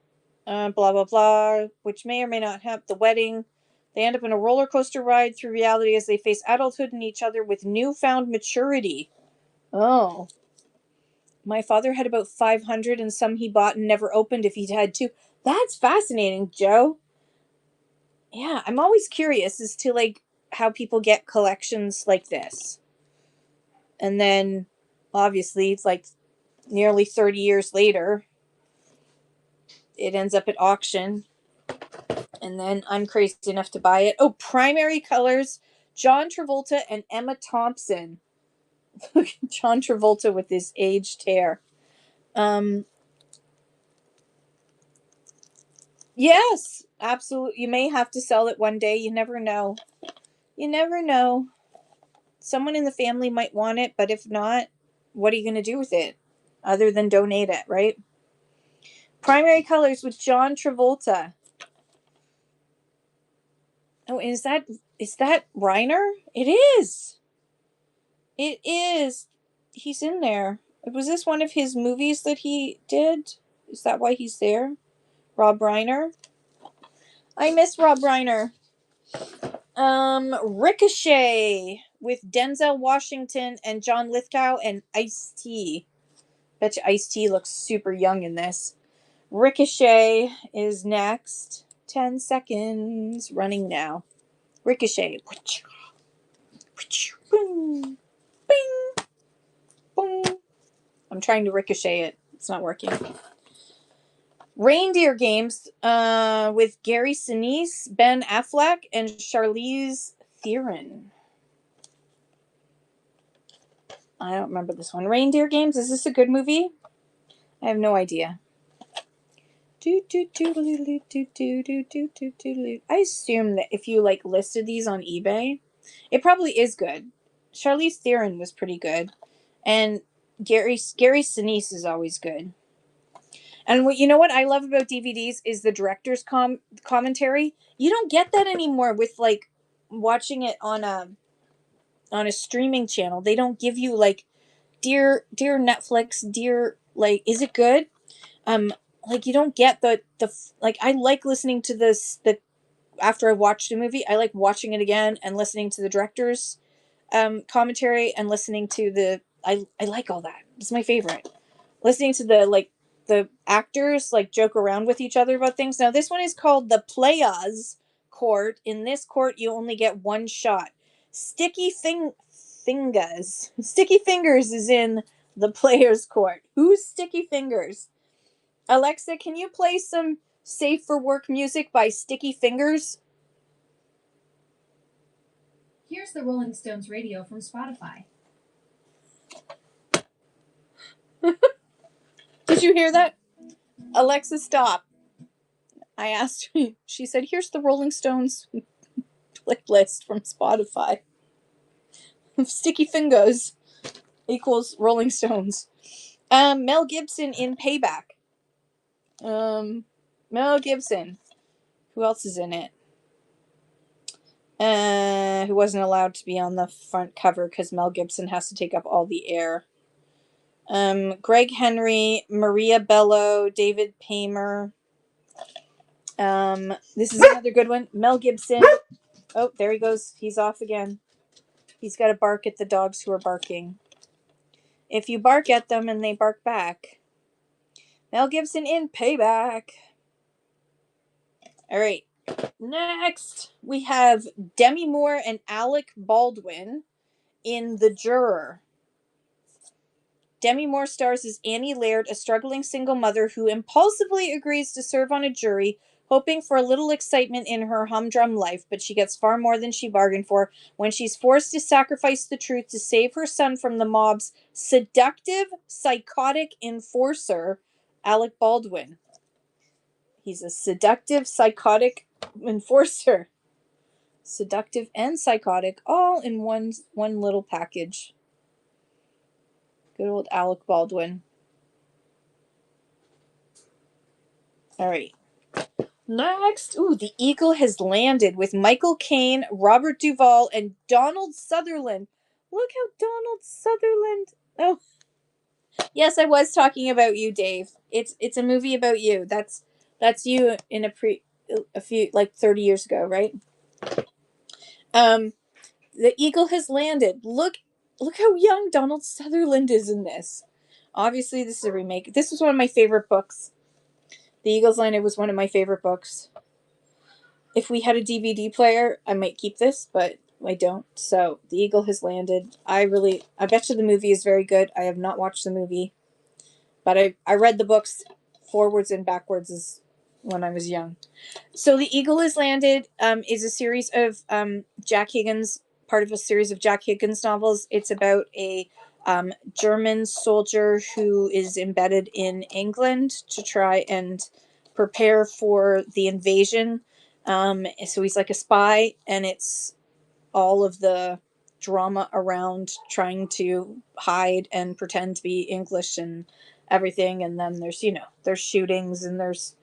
blah blah blah, which may or may not have the wedding, they end up in a roller coaster ride through reality as they face adulthood and each other with newfound maturity. Oh. My father had about 500 and some he bought and never opened if he'd had two. That's fascinating, Joe. Yeah, I'm always curious as to like how people get collections like this. And then obviously it's like nearly 30 years later it ends up at auction. And then I'm crazy enough to buy it. Oh, Primary Colors, John Travolta and Emma Thompson. Look at John Travolta with his aged hair. Yes, absolutely. You may have to sell it one day. You never know. You never know. Someone in the family might want it, but if not, what are you going to do with it other than donate it, right? Primary Colors with John Travolta. Oh, is that Reiner? It is. It is. He's in there. Was this one of his movies that he did? Is that why he's there? Rob Reiner? I miss Rob Reiner. Ricochet with Denzel Washington and John Lithgow and Ice-T. Bet you Ice-T looks super young in this. Ricochet is next. 10 seconds running now. Ricochet. Boom. Bing. Boom. I'm trying to ricochet it. It's not working. Reindeer Games with Gary Sinise, Ben Affleck, and Charlize Theron. I don't remember this one. Reindeer Games, is this a good movie? I have no idea. I assume that if you like listed these on eBay, it probably is good. Charlize Theron was pretty good. And Gary Sinise is always good. And you know what I love about DVDs is the director's commentary. You don't get that anymore with like watching it on a streaming channel. They don't give you like dear Netflix, dear like is it good? Like you don't get the like I like listening to the after I watched a movie, I like watching it again and listening to the director's commentary and listening to the I like all that. It's my favorite. Listening to the actors like joke around with each other about things. Now this one is called the Playas Court. In this court you only get one shot. Sticky Fingers. Sticky Fingers is in the Players Court. Who's Sticky Fingers? Alexa, can you play some Safe for Work music by Sticky Fingers? Here's the Rolling Stones radio from Spotify. Did you hear that? Alexa, stop. I asked her. She said, here's the Rolling Stones playlist from Spotify. Sticky Fingers equals Rolling Stones. Mel Gibson in Payback. Mel Gibson. Who else is in it? who wasn't allowed to be on the front cover because Mel Gibson has to take up all the air. Greg Henry, Maria Bello, David Paymer. This is another good one. Mel Gibson. Oh, there he goes. He's off again. He's got to bark at the dogs who are barking. If you bark at them and they bark back. Mel Gibson in Payback. All right. Next, we have Demi Moore and Alec Baldwin in The Juror. Demi Moore stars as Annie Laird, a struggling single mother who impulsively agrees to serve on a jury, hoping for a little excitement in her humdrum life, but she gets far more than she bargained for when she's forced to sacrifice the truth to save her son from the mob's seductive, psychotic enforcer, Alec Baldwin. He's a seductive, psychotic enforcer. Seductive and psychotic, all in one little package. Good old Alec Baldwin. All right. Next, The Eagle Has Landed with Michael Caine, Robert Duvall, and Donald Sutherland. Look how Donald Sutherland. Oh, yes, I was talking about you, Dave. It's a movie about you. That's you in a few like 30 years ago, right? The Eagle Has Landed. Look how young Donald Sutherland is in this. Obviously, this is a remake. This was one of my favorite books. The Eagle's Landed was one of my favorite books. If we had a DVD player, I might keep this, but I don't. So, The Eagle Has Landed. I bet you the movie is very good. I have not watched the movie, but I read the books forwards and backwards when I was young. So, The Eagle Has Landed is a series of Jack Higgins, part of a series of Jack Higgins novels. It's about a German soldier who is embedded in England to try and prepare for the invasion. So he's like a spy, and it's all of the drama around trying to hide and pretend to be English and everything. And then there's shootings and there's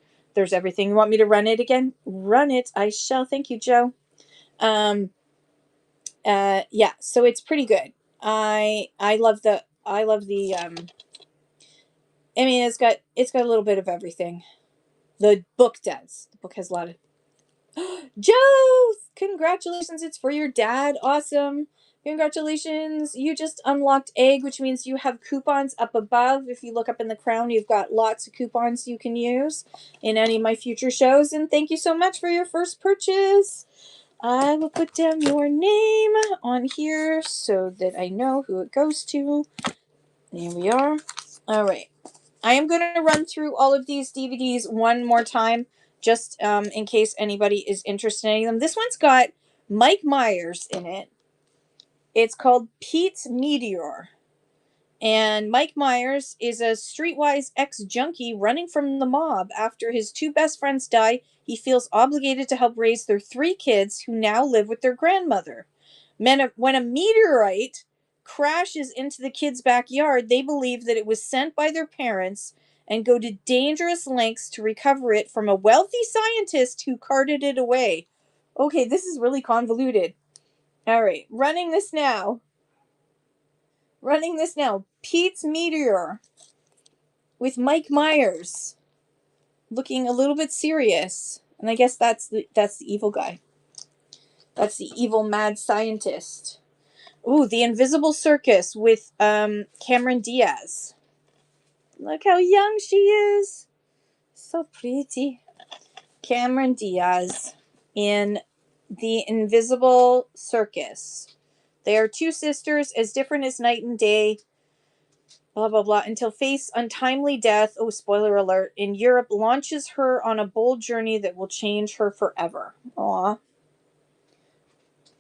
everything. You want me to run it again? Run it. I shall. Thank you, Joe. Yeah, so it's pretty good. I love the I mean, it's got a little bit of everything. The book does. The book has a lot of Joe, congratulations. It's for your dad. Awesome. Congratulations. You just unlocked Egg, which means you have coupons up above. If you look up in the crown, you've got lots of coupons you can use in any of my future shows. And thank you so much for your first purchase. I will put down your name on here so that I know who it goes to. There we are. All right. I am going to run through all of these DVDs one more time, just in case anybody is interested in any of them. This one's got Mike Myers in it. It's called Pete's Meteor. And Mike Myers is a streetwise ex-junkie running from the mob. After his two best friends die, he feels obligated to help raise their 3 kids who now live with their grandmother. When a meteorite crashes into the kids' backyard, they believe that it was sent by their parents and go to dangerous lengths to recover it from a wealthy scientist who carted it away. Okay, this is really convoluted. All right, running this now. Pete's Meteor with Mike Myers looking a little bit serious. And I guess that's the evil guy. That's the evil mad scientist. Ooh, The Invisible Circus with Cameron Diaz. Look how young she is. So pretty. Cameron Diaz in The Invisible Circus. They are 2 sisters as different as night and day. Blah, blah, blah. Until face untimely death. Oh, spoiler alert. In Europe, launches her on a bold journey that will change her forever. Aw.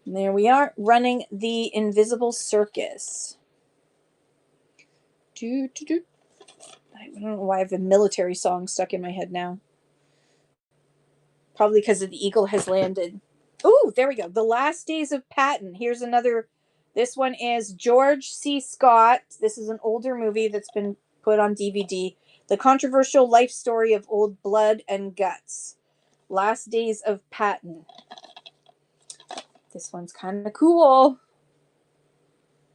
There we are, running The Invisible Circus. I don't know why I have a military song stuck in my head now. Probably because of The Eagle Has Landed. Ooh, there we go. The Last Days of Patton. Here's another. This one is George C. Scott. This is an older movie that's been put on DVD. The controversial life story of Old Blood and Guts. Last Days of Patton. This one's kind of cool.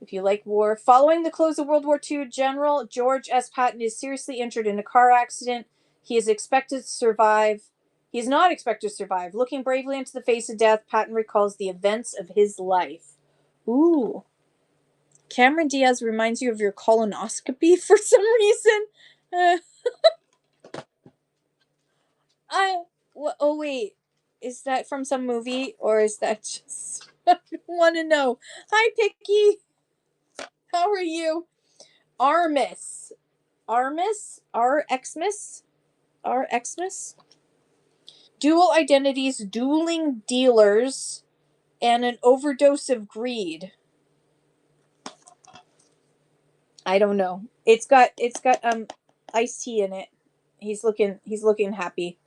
If you like war. Following the close of World War II, General George S. Patton is seriously injured in a car accident. He is expected to survive. He is not expected to survive. Looking bravely into the face of death, Patton recalls the events of his life. Ooh. Cameron Diaz reminds you of your colonoscopy for some reason. Oh wait, is that from some movie or is that just? I want to know. Hi, Picky. How are you? Armis. Xmas. Dual identities, dueling dealers, and an overdose of greed. I don't know. It's got iced tea in it. He's looking happy.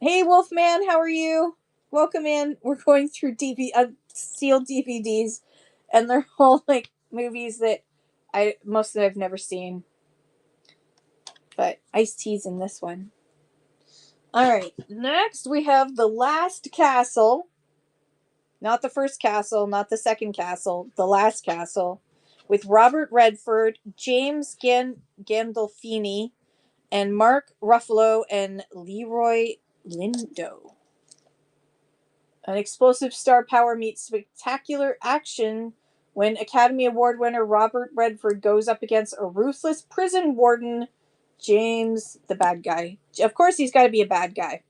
Hey Wolfman, how are you? Welcome in. We're going through sealed DVDs, and they're all like movies that most of I've never seen. But iced tea's in this one. All right. Next we have The Last Castle. Not the first castle, not the second castle, The Last Castle, with Robert Redford, James Gandolfini, and Mark Ruffalo and Leroy Lindo. An explosive star power meets spectacular action when Academy Award winner Robert Redford goes up against a ruthless prison warden, James, the bad guy. Of course, he's got to be a bad guy.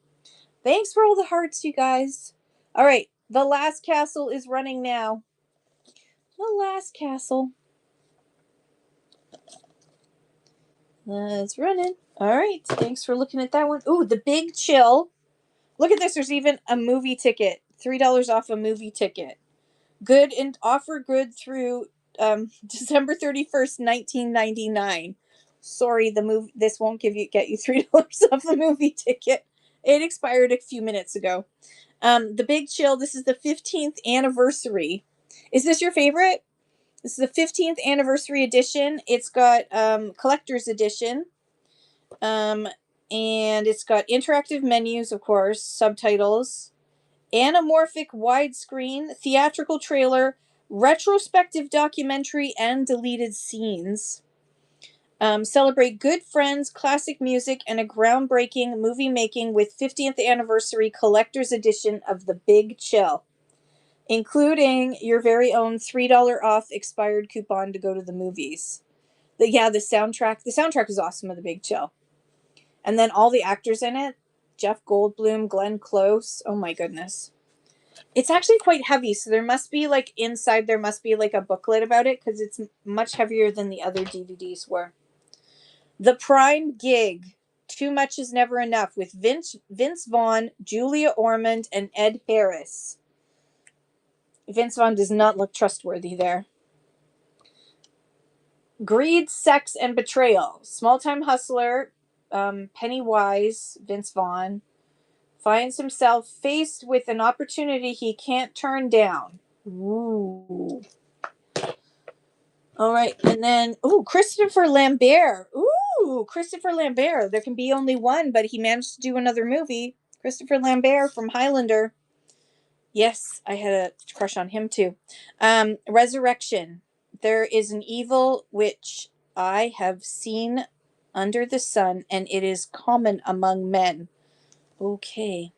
Thanks for all the hearts, you guys. All right, The Last Castle is running now. The Last Castle. It's running. All right, thanks for looking at that one. Ooh, The Big Chill. Look at this. There's even a movie ticket. $3 off a movie ticket. Good and offer good through December 31st, 1999. Sorry, this won't get you $3 off the movie ticket. It expired a few minutes ago. The Big Chill. This is the 15th anniversary. Is this your favorite? This is the 15th anniversary edition. It's got collector's edition. And it's got interactive menus, of course, subtitles, anamorphic widescreen, theatrical trailer, retrospective documentary, and deleted scenes. Celebrate good friends, classic music, and a groundbreaking movie making with 50th anniversary collector's edition of The Big Chill, including your very own $3 off expired coupon to go to the movies. The soundtrack. The soundtrack is awesome of The Big Chill. And then all the actors in it, Jeff Goldblum, Glenn Close. Oh my goodness. It's actually quite heavy, so there must be inside there must be a booklet about it because it's much heavier than the other DVDs were. The Prime Gig. Too Much Is Never Enough with Vince Vaughn, Julia Ormond, and Ed Harris. Vince Vaughn does not look trustworthy there. Greed, Sex, and Betrayal. Small-time hustler, Pennywise, Vince Vaughn, finds himself faced with an opportunity he can't turn down. Ooh. All right, and then, Christopher Lambert. Ooh, Christopher Lambert. There can be only one, but he managed to do another movie. Christopher Lambert from Highlander. Yes, I had a crush on him too. Resurrection. There is an evil which I have seen under the sun, and it is common among men. Okay.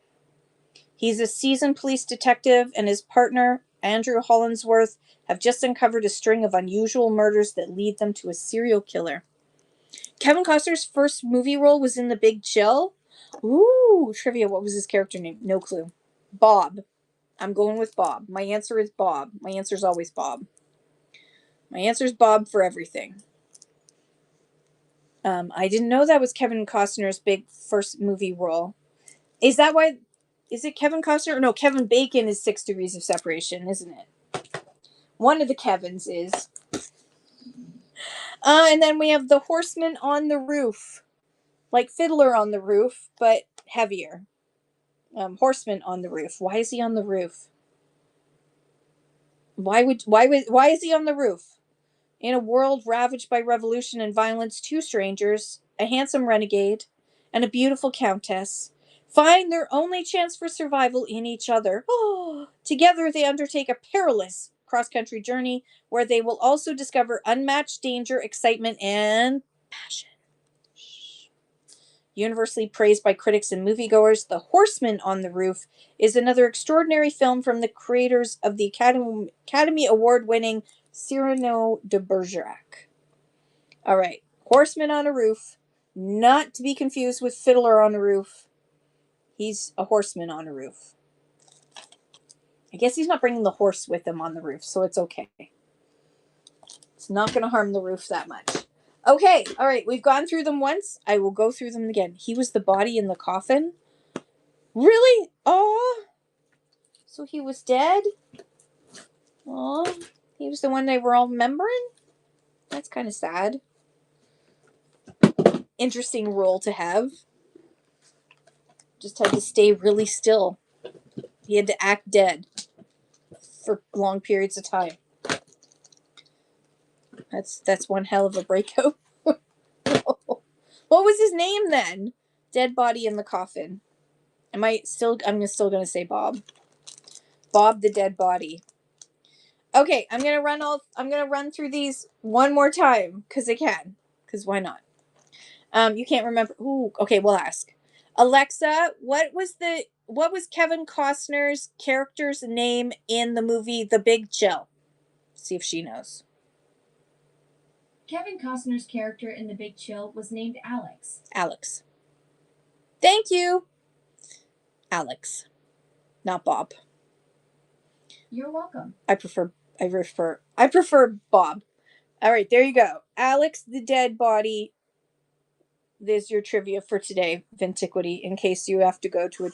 He's a seasoned police detective, and his partner, Andrew Hollingsworth, have just uncovered a string of unusual murders that lead them to a serial killer. Kevin Costner's first movie role was in The Big Chill. Ooh, trivia. What was his character name? No clue. Bob. I'm going with Bob. My answer is Bob. My answer is always Bob. My answer is Bob for everything. I didn't know that was Kevin Costner's big first movie role. Is that why? Is it Kevin Costner? No, Kevin Bacon is 6 Degrees of Separation, isn't it? One of the Kevins is. And then we have The Horseman on the Roof. Like Fiddler on the Roof, but heavier. Horseman on the Roof. Why is he on the roof? Why is he on the roof? In a world ravaged by revolution and violence, 2 strangers, a handsome renegade, and a beautiful countess, find their only chance for survival in each other. Oh, together they undertake a perilous cross-country journey where they will also discover unmatched danger, excitement, and passion. Universally praised by critics and moviegoers, The Horseman on the Roof is another extraordinary film from the creators of the Academy Award-winning Cyrano de Bergerac. All right, Horseman on a Roof, not to be confused with Fiddler on a Roof. He's a horseman on a roof. I guess he's not bringing the horse with him on the roof, so it's okay. It's not going to harm the roof that much. Okay, all right, we've gone through them once. I will go through them again. He was the body in the coffin. Really? Oh, so he was dead? Oh, he was the one they were all remembering? That's kind of sad. Interesting role to have. Just had to stay really still. He had to act dead for long periods of time. That's one hell of a breakout. What was his name then? Dead body in the coffin. I'm still gonna say Bob. Bob the dead body. Okay, I'm gonna run through these one more time because I can. Because why not? You can't remember. Ooh, okay, we'll ask. Alexa, what was Kevin Costner's character's name in the movie The Big Chill? See if she knows. Kevin Costner's character in The Big Chill was named Alex. Alex. Thank you. Alex. Not Bob. You're welcome. I prefer Bob. All right, there you go. Alex the dead body. There's your trivia for today, Vintiquity, in case you have to go to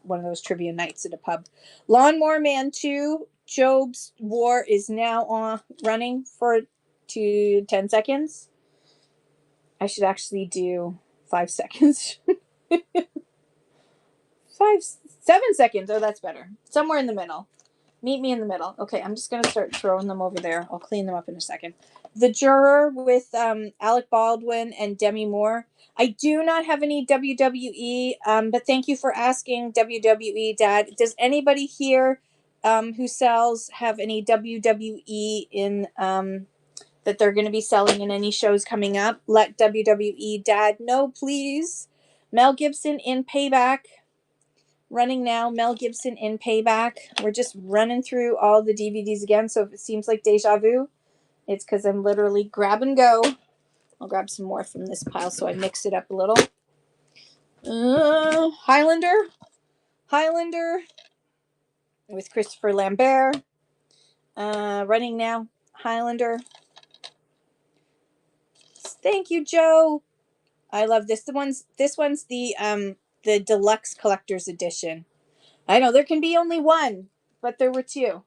one of those trivia nights at a pub. Lawnmower Man 2, Job's War is now running for 10 seconds. I should actually do 5 seconds. 7 seconds. Oh, that's better. Somewhere in the middle. Meet me in the middle. Okay, I'm just going to start throwing them over there. I'll clean them up in a second. The Juror with Alec Baldwin and Demi Moore. I do not have any WWE, but thank you for asking, WWE Dad. Does anybody here who sells have any WWE in that they're going to be selling in any shows coming up? Let WWE Dad know, please. Mel Gibson in Payback. Running now, Mel Gibson in Payback. We're just running through all the DVDs again, so if it seems like deja vu, it's because I'm literally grab and go. I'll grab some more from this pile so I mix it up a little. Highlander with Christopher Lambert. Running now, Highlander. Thank you, Joe. I love this. This one's the deluxe collector's edition. I know there can be only one, but there were two.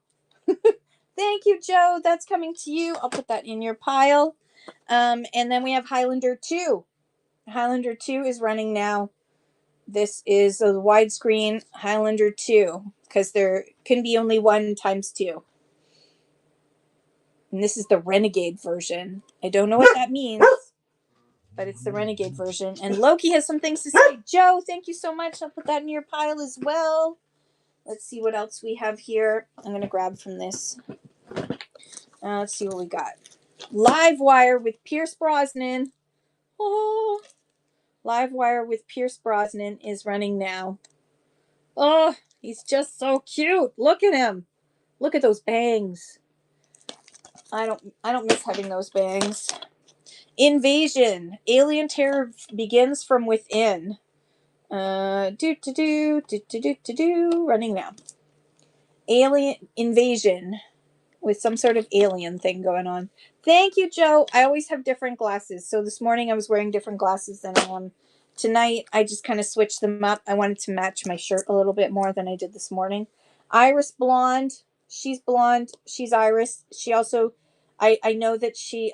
Thank you, Joe. That's coming to you. I'll put that in your pile. And then we have Highlander 2. Highlander 2 is running now. This is a widescreen Highlander 2 because there can be only one times two. And this is the Renegade version. I don't know what that means, but it's the Renegade version. And Loki has some things to say. Joe, thank you so much. I'll put that in your pile as well. Let's see what else we have here. I'm going to grab from this. Let's see what we got. Livewire with Pierce Brosnan. Oh, Livewire with Pierce Brosnan is running now. Oh, he's just so cute. Look at him. Look at those bangs. I don't miss having those bangs. Invasion. Alien terror begins from within. Running now. Alien Invasion with some sort of alien thing going on. Thank you, Joe. I always have different glasses. So this morning I was wearing different glasses than I am tonight. I just kind of switched them up. I wanted to match my shirt a little bit more than I did this morning. Iris Blonde. She's blonde. She's Iris. She also, I know that she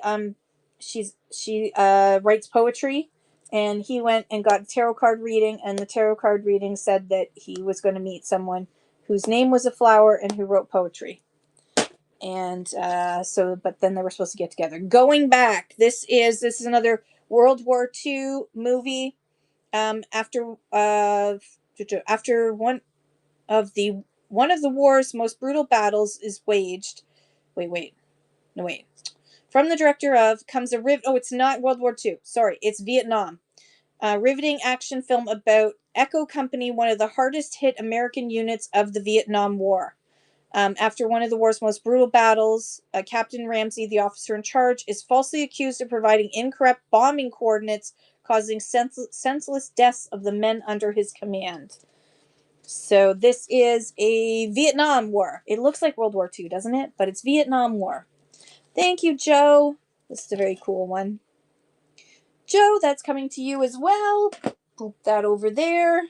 writes poetry, and he went and got a tarot card reading, and the tarot card reading said that he was going to meet someone whose name was a flower and who wrote poetry. And but then they were supposed to get together. Going back, this is another World War II movie. After After one of the war's most brutal battles is waged. Wait. From the director of comes a it's not World War II. Sorry, it's Vietnam. Riveting action film about Echo Company, one of the hardest hit American units of the Vietnam War. After one of the war's most brutal battles, Captain Ramsey, the officer in charge, is falsely accused of providing incorrect bombing coordinates, causing senseless deaths of the men under his command. So this is a Vietnam War. It looks like World War II, doesn't it? But it's Vietnam War. Thank you, Joe. This is a very cool one. Joe, that's coming to you as well. Boop that over there.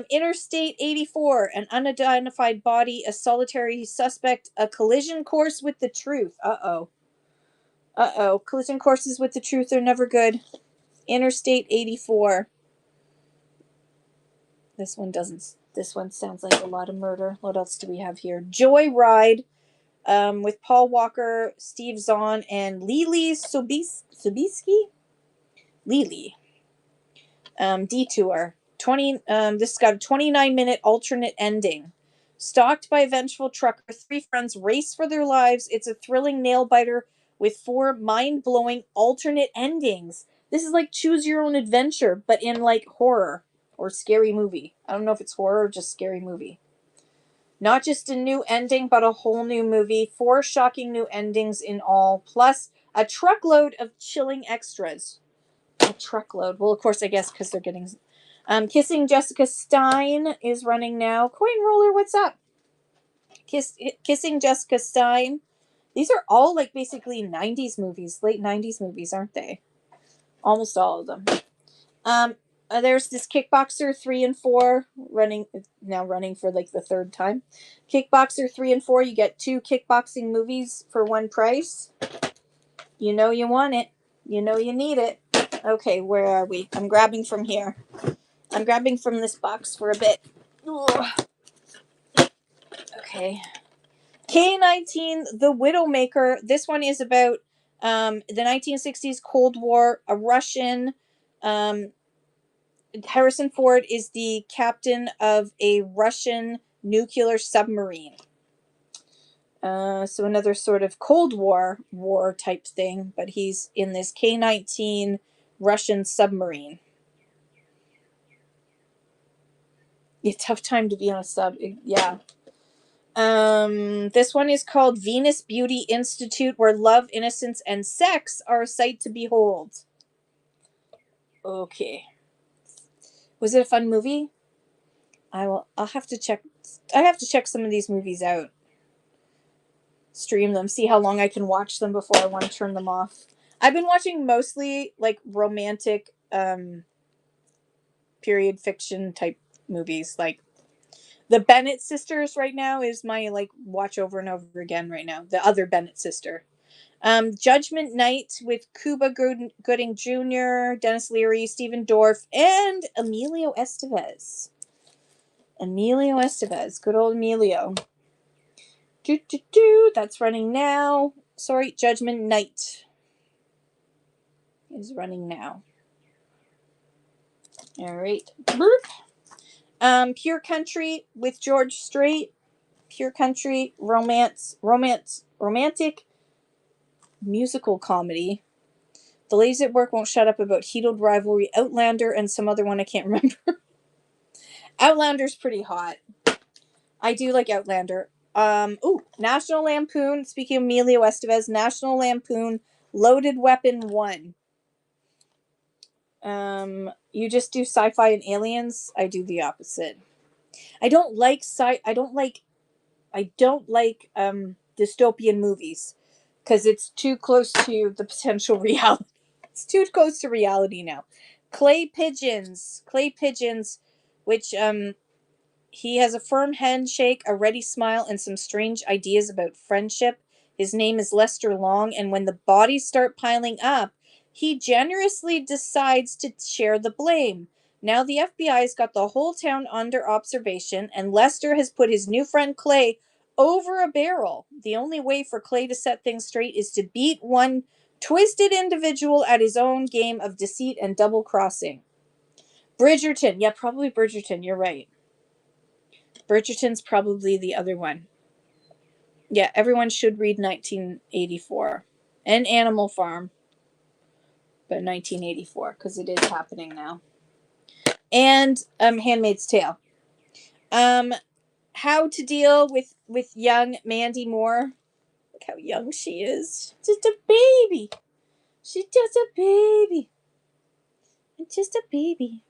Interstate 84, an unidentified body, a solitary suspect, a collision course with the truth. Uh-oh. Collision courses with the truth are never good. Interstate 84. This one sounds like a lot of murder. What else do we have here? Joyride, with Paul Walker, Steve Zahn, and Lily Sobieski? Lily. Detour. This has got a 29-minute alternate ending. Stalked by a vengeful trucker, three friends race for their lives. It's a thrilling nail-biter with 4 mind-blowing alternate endings. This is like Choose Your Own Adventure, but in like horror or scary movie. I don't know if it's horror or just scary movie. Not just a new ending, but a whole new movie. 4 shocking new endings in all, plus a truckload of chilling extras. A truckload. Well, of course, I guess because they're getting... Kissing Jessica Stein is running now. Coin Roller, what's up? Kissing Jessica Stein. These are all like basically 90s movies, late 90s movies, aren't they? Almost all of them. There's this Kickboxer 3 and 4 running for like the 3rd time. Kickboxer 3 and 4, you get 2 kickboxing movies for one price. You know you want it. You know you need it. Okay, where are we? I'm grabbing from here. I'm grabbing from this box for a bit. Ugh. Okay. K-19, The Widowmaker. This one is about the 1960s Cold War. A Russian. Harrison Ford is the captain of a Russian nuclear submarine. So another sort of Cold War type thing, but he's in this K-19 Russian submarine. A tough time to be on a sub. Yeah. This one is called Venus Beauty Institute, where love, innocence, and sex are a sight to behold. Okay. Was it a fun movie? I'll have to check. I have to check some of these movies out. Stream them, see how long I can watch them before I want to turn them off. I've been watching mostly like romantic, period fiction type movies, like the Bennett sisters right now is my like watch over and over again right now. The other Bennett sister. Judgment Night with Cuba Gooding Jr., Dennis Leary, Stephen Dorff, and Emilio Estevez. Good old Emilio. That's running now. Sorry, Judgment Night is running now. All right. Pure Country with George Strait. Pure Country romantic musical comedy. The ladies at work won't shut up about heated rivalry, Outlander, and some other one I can't remember. Outlander's pretty hot. I do like Outlander. National Lampoon. Speaking of Emilio Estevez, National Lampoon, Loaded Weapon 1. You just do sci-fi and aliens. I do the opposite. I don't like dystopian movies because it's too close to the potential reality. It's too close to reality now. Clay Pigeons, which he has a firm handshake, a ready smile, and some strange ideas about friendship. His name is Lester Long, and when the bodies start piling up, he generously decides to share the blame. Now the FBI's got the whole town under observation, and Lester has put his new friend Clay over a barrel. The only way for Clay to set things straight is to beat one twisted individual at his own game of deceit and double-crossing. Bridgerton. Yeah, probably Bridgerton. You're right. Bridgerton's probably the other one. Yeah, everyone should read 1984 and Animal Farm, but 1984 because it is happening now. And Handmaid's Tale. How to deal with young Mandy Moore. Look how young she is. Just a baby. She's just a baby. Just a baby.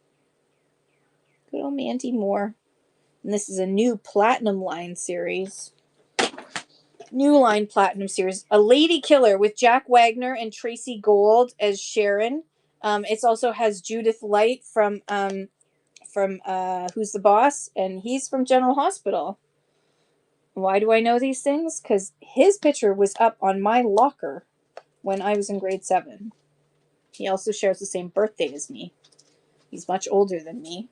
Good old Mandy Moore. And this is a new Platinum Line series. New Line Platinum series. A Lady Killer with Jack Wagner and Tracy Gold as Sharon. It also has Judith Light from Who's the Boss, and he's from General Hospital. Why do I know these things? Because his picture was up on my locker when I was in grade 7. He also shares the same birthday as me. He's much older than me.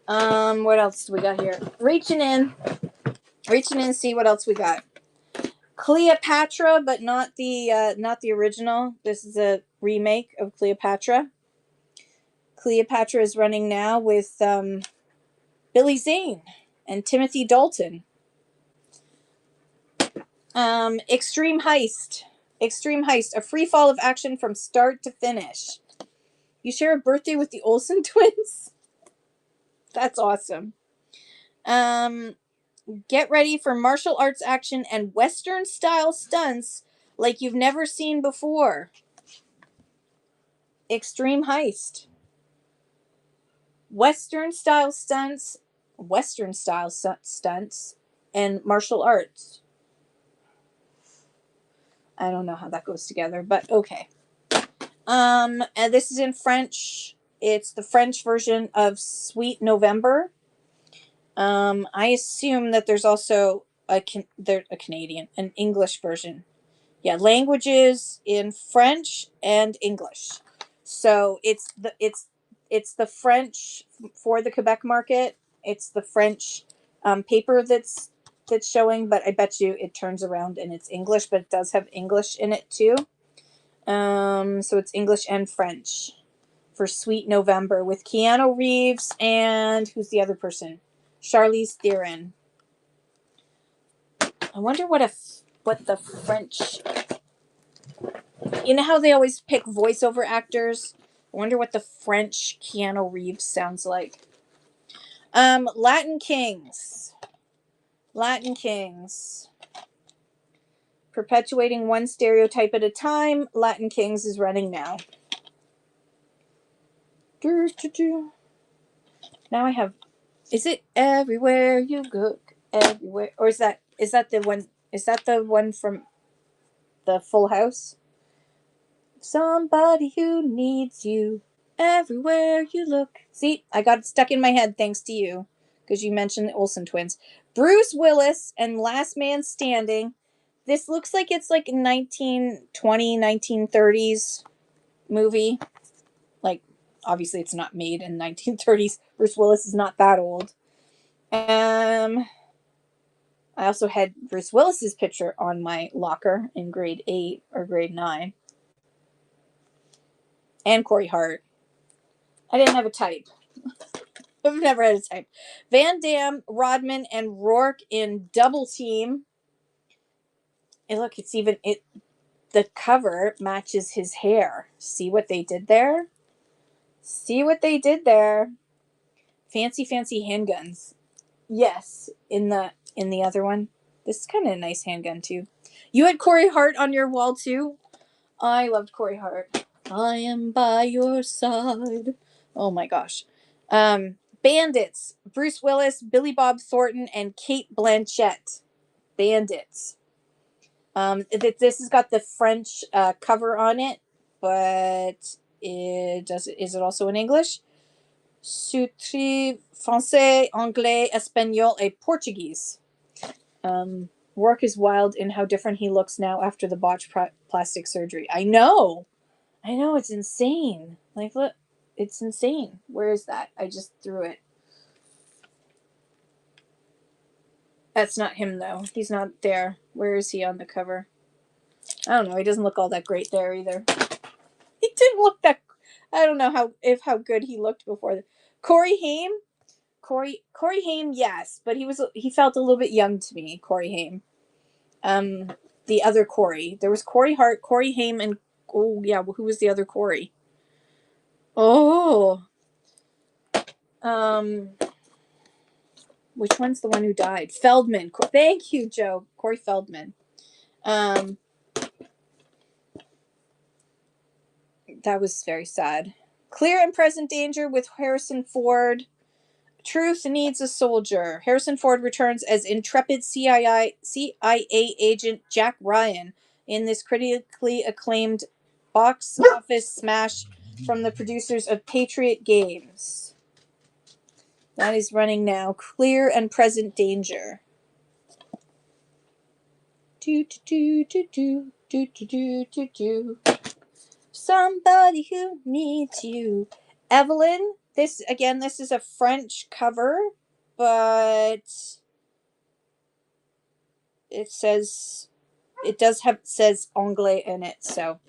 What else do we got here? Reaching in, see what else we got. Cleopatra, but not the original. This is a remake of Cleopatra. Cleopatra is running now with Billy Zane and Timothy Dalton. Extreme Heist, a free fall of action from start to finish. You share a birthday with the Olsen twins? That's awesome. Get ready for martial arts action and Western style stunts like you've never seen before. Extreme Heist. Western style stunts, and martial arts. I don't know how that goes together, but okay. And this is in French. It's the French version of Sweet November. I assume that there's also an English version. Yeah, languages in French and English. So it's the French for the Quebec market. It's the French paper that's showing, but I bet you it turns around and it's English, but it does have English in it too. So it's English and French for Sweet November with Keanu Reeves and who's the other person? Charlize Theron. I wonder what the French. You know how they always pick voiceover actors? I wonder what the French Keanu Reeves sounds like. Latin Kings. Perpetuating one stereotype at a time. Latin Kings is running now. Now I have. Is it Everywhere You Look? Everywhere, or is that the one? Is that the one from the Full House? Somebody who needs you everywhere you look. See, I got it stuck in my head thanks to you because you mentioned the Olsen twins. Bruce Willis and Last Man Standing. This looks like it's like a 1920s, 1930s movie. Like, obviously it's not made in 1930s. Bruce Willis is not that old. I also had Bruce Willis's picture on my locker in grade 8 or grade 9. And Corey Hart. I didn't have a type. I've never had a type. Van Damme, Rodman, and Rourke in Double Team. And look, the cover matches his hair. See what they did there? Fancy handguns. Yes, in the other one. This is kind of a nice handgun too. You had Corey Hart on your wall too? I loved Corey Hart. I am by your side. Oh my gosh. Bandits. Bruce Willis, Billy Bob Thornton, and Cate Blanchett. Bandits. This has got the French cover on it, but is it also in English? Sous-titres français, anglais, espagnol, et Portuguese. Rourke is wild in how different he looks now after the botched plastic surgery. I know, it's insane. Like, look, it's insane. Where is that? I just threw it. That's not him, though. He's not there. Where is he on the cover? I don't know. He doesn't look all that great there, either. He didn't look that... I don't know how good he looked before. Corey Haim, Corey Haim, yes, but he felt a little bit young to me. Corey Haim, the other Corey. There was Corey Hart, Corey Haim, and oh yeah, who was the other Corey? Oh, um, which one's the one who died? Feldman. Thank you, Joe. Corey Feldman. That was very sad. Clear and Present Danger with Harrison Ford. Truth Needs a Soldier. Harrison Ford returns as intrepid CIA agent Jack Ryan in this critically acclaimed box office smash from the producers of Patriot Games. That is running now. Clear and Present Danger. Do do do do do do do do do. Somebody who needs you. Evelyn. This is a French cover, but it says anglais in it. So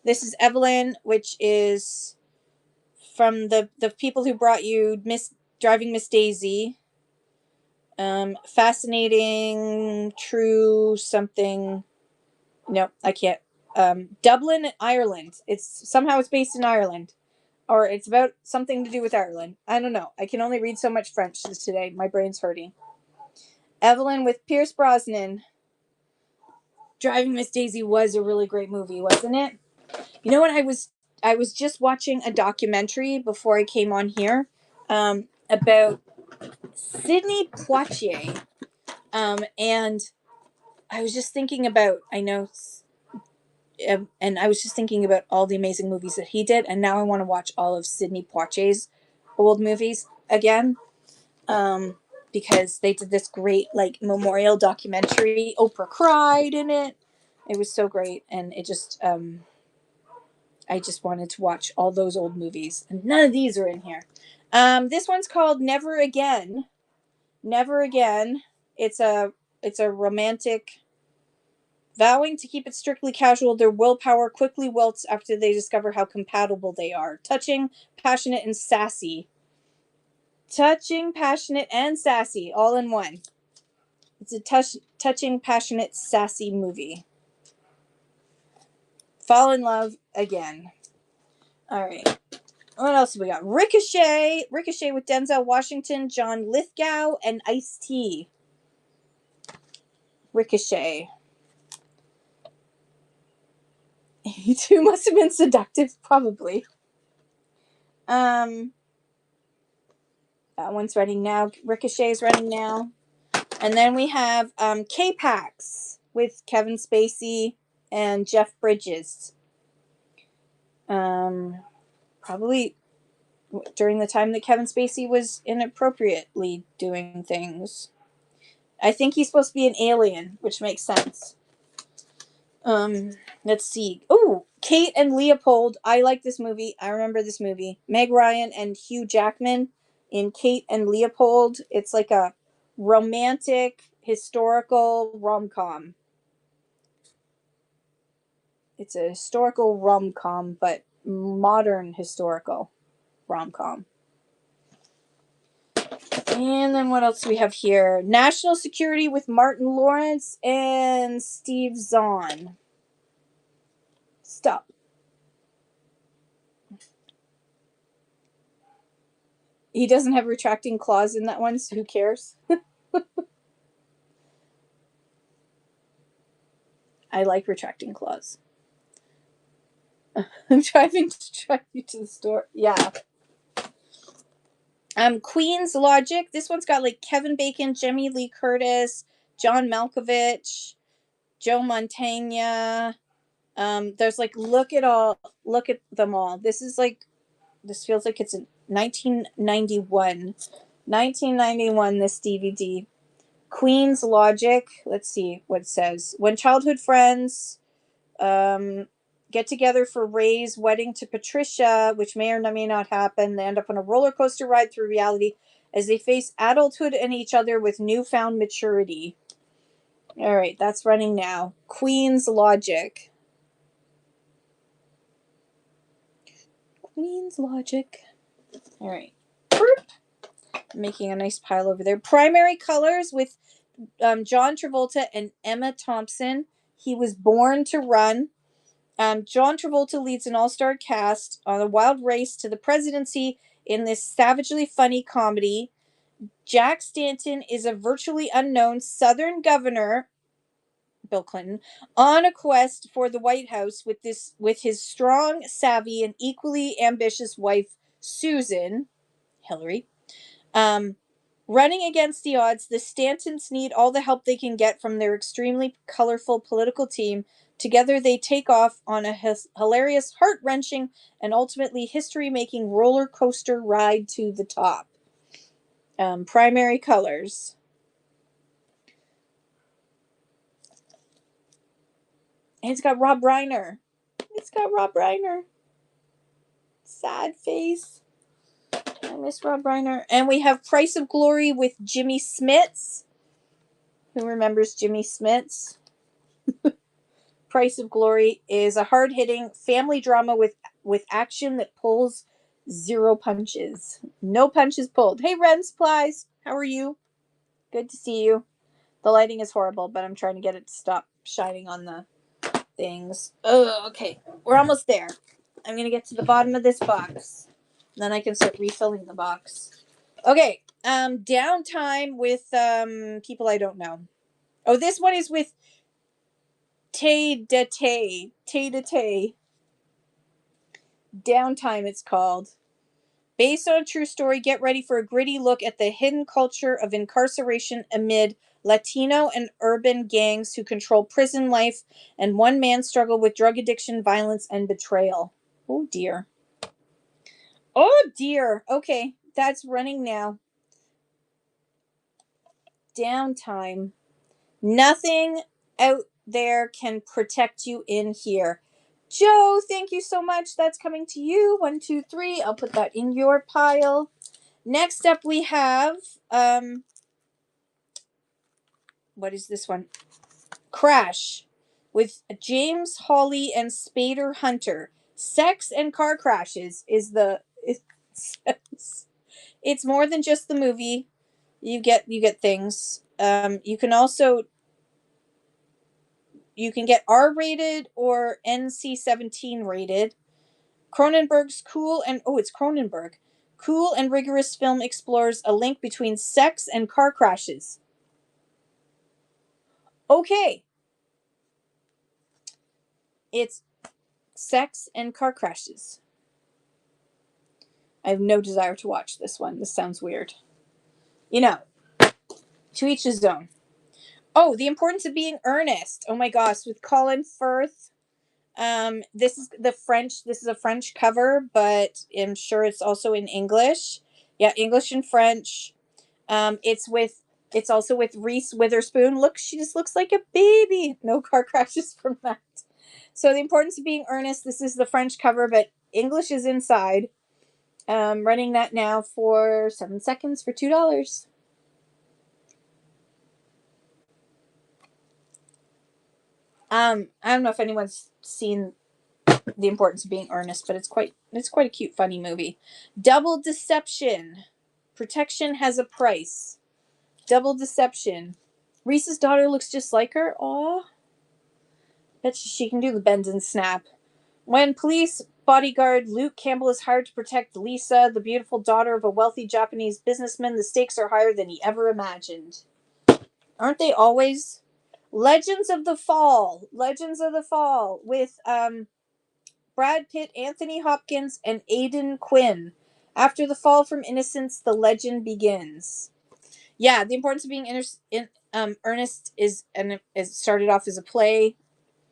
this is Evelyn, which is from the people who brought you Driving Miss Daisy. Fascinating, true something. No, I can't. Dublin, Ireland. It's based in Ireland, or it's about something to do with Ireland. I don't know. I can only read so much French today. My brain's hurting. Evelyn with Pierce Brosnan. Driving Miss Daisy was a really great movie, wasn't it? You know what? I was just watching a documentary before I came on here, about Sidney Poitier, and I was just thinking about and I was just thinking about all the amazing movies that he did, and now I want to watch all of Sidney Poitier's old movies again, because they did this great memorial documentary. Oprah cried in it. It was so great, and it just I just wanted to watch all those old movies, and none of these are in here. This one's called Never Again. Never Again. It's a romantic. Vowing to keep it strictly casual, their willpower quickly wilts after they discover how compatible they are. Touching, passionate, and sassy. Touching, passionate, and sassy, all in one. It's a touching, passionate, sassy movie. Fall in love again. All right. What else have we got? Ricochet with Denzel Washington, John Lithgow, and Ice-T. Ricochet. He too must have been seductive, probably. That one's running now. Ricochet's running now. And then we have K-Pax with Kevin Spacey and Jeff Bridges. Probably during the time that Kevin Spacey was inappropriately doing things. I think he's supposed to be an alien, which makes sense. Let's see. Oh, Kate and Leopold. I like this movie. I remember this movie. Meg Ryan and Hugh Jackman in Kate and Leopold. It's like a romantic historical rom-com. It's a historical rom-com, but modern historical rom-com. And then what else do we have here? National Security with Martin Lawrence and Steve Zahn. Stop. He doesn't have a retracting clause in that one, so who cares? I like retracting clause. I'm driving to drive you to the store. Yeah. Queen's Logic. This one's got Kevin Bacon, Jamie Lee Curtis, John Malkovich, Joe Mantegna. There's look at them all. This feels like it's in 1991. 1991, this DVD. Queen's Logic. Let's see what it says. When childhood friends get together for Ray's wedding to Patricia, which may or may not happen, they end up on a roller coaster ride through reality as they face adulthood and each other with newfound maturity. All right, that's running now. Queen's Logic. means logic. All right. Making a nice pile over there. Primary colors with John Travolta and Emma Thompson. He was born to run. John Travolta leads an all-star cast on a wild race to the presidency in this savagely funny comedy. Jack Stanton is a virtually unknown Southern governor, Bill Clinton, on a quest for the White House with his strong, savvy, and equally ambitious wife, Susan, Hillary. Running against the odds, the Stantons need all the help they can get from their extremely colorful political team. Together, they take off on a hilarious, heart-wrenching, and ultimately history-making roller coaster ride to the top. Primary colors. And it's got Rob Reiner. Sad face. I miss Rob Reiner. And we have Price of Glory with Jimmy Smits. Who remembers Jimmy Smits? Price of Glory is a hard-hitting family drama with action that pulls zero punches. No punches pulled. Hey, Ren Supplies. How are you? Good to see you. The lighting is horrible, but I'm trying to get it to stop shining on the things. Oh, okay. We're almost there. I'm going to get to the bottom of this box. Then I can start refilling the box. Okay. Downtime with people I don't know. Oh, this one is with Tay de Tay. Downtime, it's called. Based on a true story, get ready for a gritty look at the hidden culture of incarceration amid Latino and urban gangs who control prison life and one man's struggle with drug addiction, violence, and betrayal. Oh, dear. Okay, that's running now. Downtime. Nothing out there can protect you in here. Joe, thank you so much. That's coming to you. 1, 2, 3. I'll put that in your pile. Next up we have what is this one? Crash with James Hawley and Spader Hunter. Sex and car crashes is it's more than just the movie. You get things. You can get R-rated or NC-17 rated. Cronenberg's cool and rigorous film explores a link between sex and car crashes. Okay. It's sex and car crashes. I have no desire to watch this one. This sounds weird. To each his own. Oh, The Importance of Being Earnest. Oh my gosh, with Colin Firth. This is a French cover, but I'm sure it's also in English. Yeah, English and French. It's also with Reese Witherspoon. Look, she just looks like a baby. No car crashes from that. So The Importance of Being Earnest. This is the French cover, but English is inside. Running that now for 7 seconds for $2. I don't know if anyone's seen The Importance of Being Earnest, but it's quite a cute, funny movie. Double Deception. Protection has a price. Double Deception. Reese's daughter looks just like her. Aw. Bet she can do the bend and snap. When police bodyguard Luke Campbell is hired to protect Lisa, the beautiful daughter of a wealthy Japanese businessman, the stakes are higher than he ever imagined. Aren't they always? Legends of the Fall with Brad Pitt, Anthony Hopkins, and Aidan Quinn. After the fall from innocence, the legend begins. Yeah, The Importance of Being Earnest is started off as a play,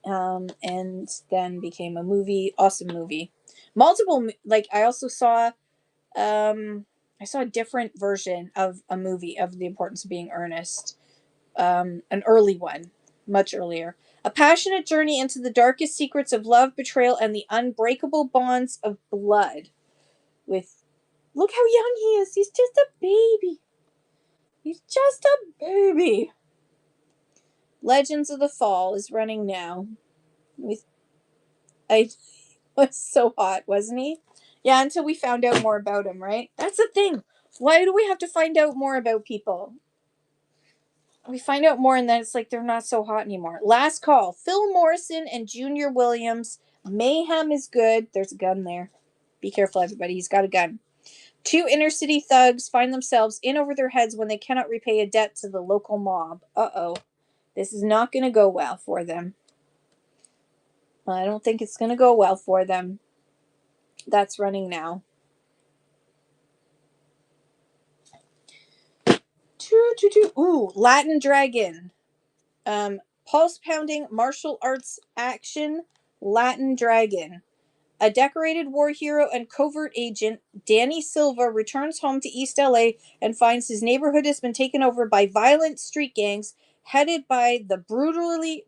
and then became a movie. Awesome movie. Multiple, like I also saw, I saw a different version of a movie of The Importance of Being Earnest, an early one, much earlier. A passionate journey into the darkest secrets of love, betrayal, and the unbreakable bonds of blood. Look how young he is. He's just a baby. Legends of the Fall is running now. I was so hot, wasn't he? Yeah, until we found out more about him, right? That's the thing. Why do we have to find out more about people? We find out more and then it's like they're not so hot anymore. Last call. Phil Morrison and Junior Williams. Mayhem is good. There's a gun there. Be careful, everybody. He's got a gun. Two inner city thugs find themselves in over their heads when they cannot repay a debt to the local mob. Uh-oh. This is not going to go well for them. I don't think it's going to go well for them. That's running now. Ooh, Latin Dragon. Pulse pounding martial arts action. Latin Dragon. A decorated war hero and covert agent, Danny Silva returns home to East LA and finds his neighborhood has been taken over by violent street gangs headed by the brutally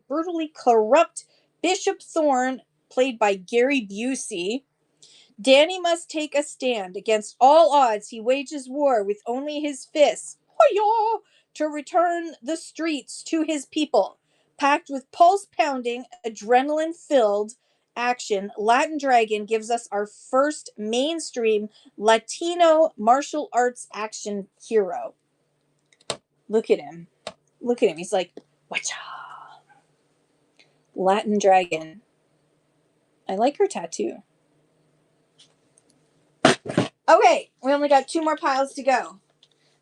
corrupt Bishop Thorne, played by Gary Busey. Danny must take a stand. Against all odds, he wages war with only his fists to return the streets to his people. Packed with pulse-pounding, adrenaline-filled action, Latin Dragon gives us our first mainstream Latino martial arts action hero. Look at him. Look at him. He's like, Wacha. Latin Dragon. I like her tattoo. Okay, we only got 2 more piles to go.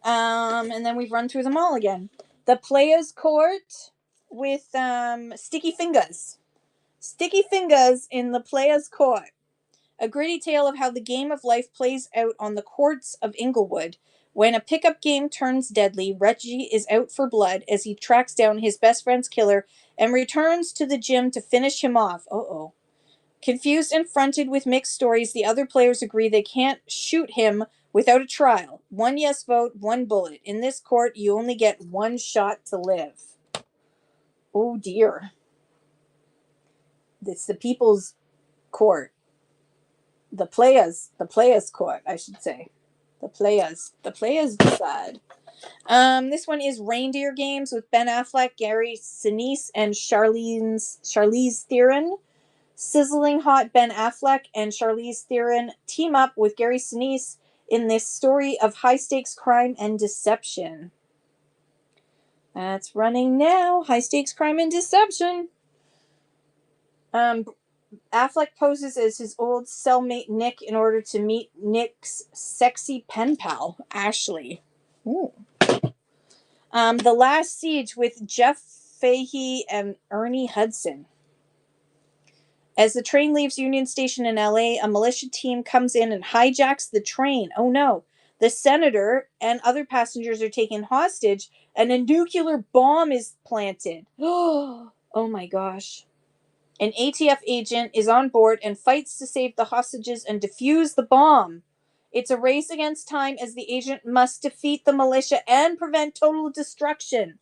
And then we've run through them all again. The Players Court with Sticky Fingers. Sticky Fingers in the Players Court. A gritty tale of how the game of life plays out on the courts of Inglewood. When a pickup game turns deadly, Reggie is out for blood as he tracks down his best friend's killer and returns to the gym to finish him off. Uh-oh. Confused and fronted with mixed stories, the other players agree they can't shoot him without a trial. 1 yes vote, 1 bullet. In this court, you only get 1 shot to live. Oh dear. It's the people's court. The players court, I should say. The players decide. This one is Reindeer Games with Ben Affleck, Gary Sinise, and Charlize Theron. Sizzling hot Ben Affleck and Charlize Theron team up with Gary Sinise in this story of high-stakes crime and deception. That's running now. High-stakes crime and deception. Affleck poses as his old cellmate Nick in order to meet Nick's sexy pen pal, Ashley. Ooh. The Last Siege with Jeff Fahey and Ernie Hudson. As the train leaves Union Station in LA, a militia team comes in and hijacks the train. Oh no. The senator and other passengers are taken hostage and a nuclear bomb is planted. Oh my gosh. An ATF agent is on board and fights to save the hostages and defuse the bomb. It's a race against time as the agent must defeat the militia and prevent total destruction.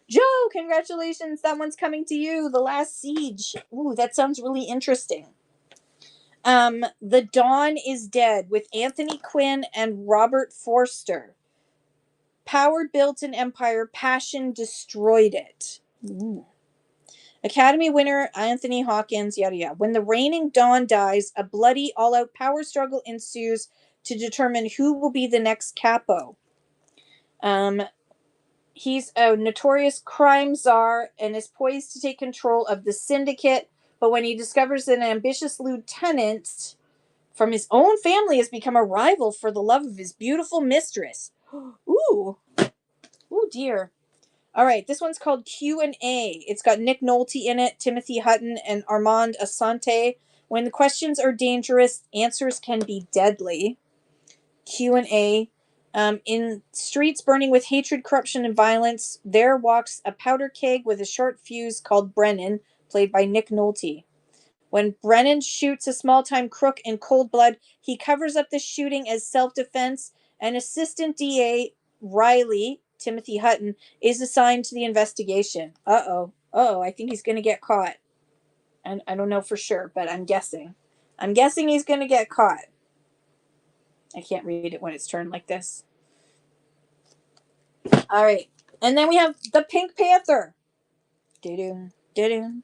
Joe, congratulations. That one's coming to you. The Last Siege. Ooh, that sounds really interesting. The Dawn is Dead with Anthony Quinn and Robert Forster. Power built an empire. Passion destroyed it. Ooh. Academy winner Anthony Hawkins, yada yada. When the reigning Dawn dies, a bloody all-out power struggle ensues to determine who will be the next capo. He's a notorious crime czar and is poised to take control of the syndicate, but when he discovers that an ambitious lieutenant from his own family has become a rival for the love of his beautiful mistress. Ooh. Ooh, dear. All right, this one's called Q&A. It's got Nick Nolte in it, Timothy Hutton, and Armand Assante. When the questions are dangerous, answers can be deadly. Q&A. In streets burning with hatred, corruption, and violence, there walks a powder keg with a short fuse called Brennan, played by Nick Nolte. When Brennan shoots a small-time crook in cold blood, he covers up the shooting as self-defense, and Assistant DA Riley, Timothy Hutton, is assigned to the investigation. Uh-oh, I think he's going to get caught. And I don't know for sure, but I'm guessing. I'm guessing he's going to get caught. I can't read it when it's turned like this. All right. And then we have the Pink Panther. Doo-doo. Arriving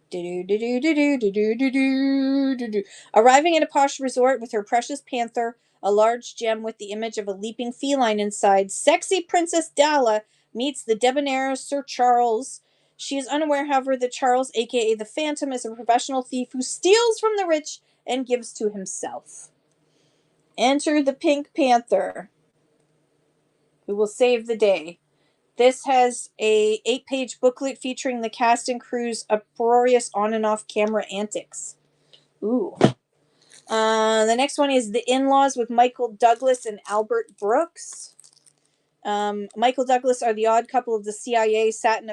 at a posh resort with her precious panther, a large gem with the image of a leaping feline inside, sexy Princess Dala meets the debonair Sir Charles. She is unaware, however, that Charles, aka the Phantom, is a professional thief who steals from the rich and gives to himself. Enter the Pink Panther, who will save the day. This has a 8-page booklet featuring the cast and crew's uproarious on and off camera antics. Ooh. The next one is The In-Laws with Michael Douglas and Albert Brooks. Michael Douglas are the odd couple of the CIA set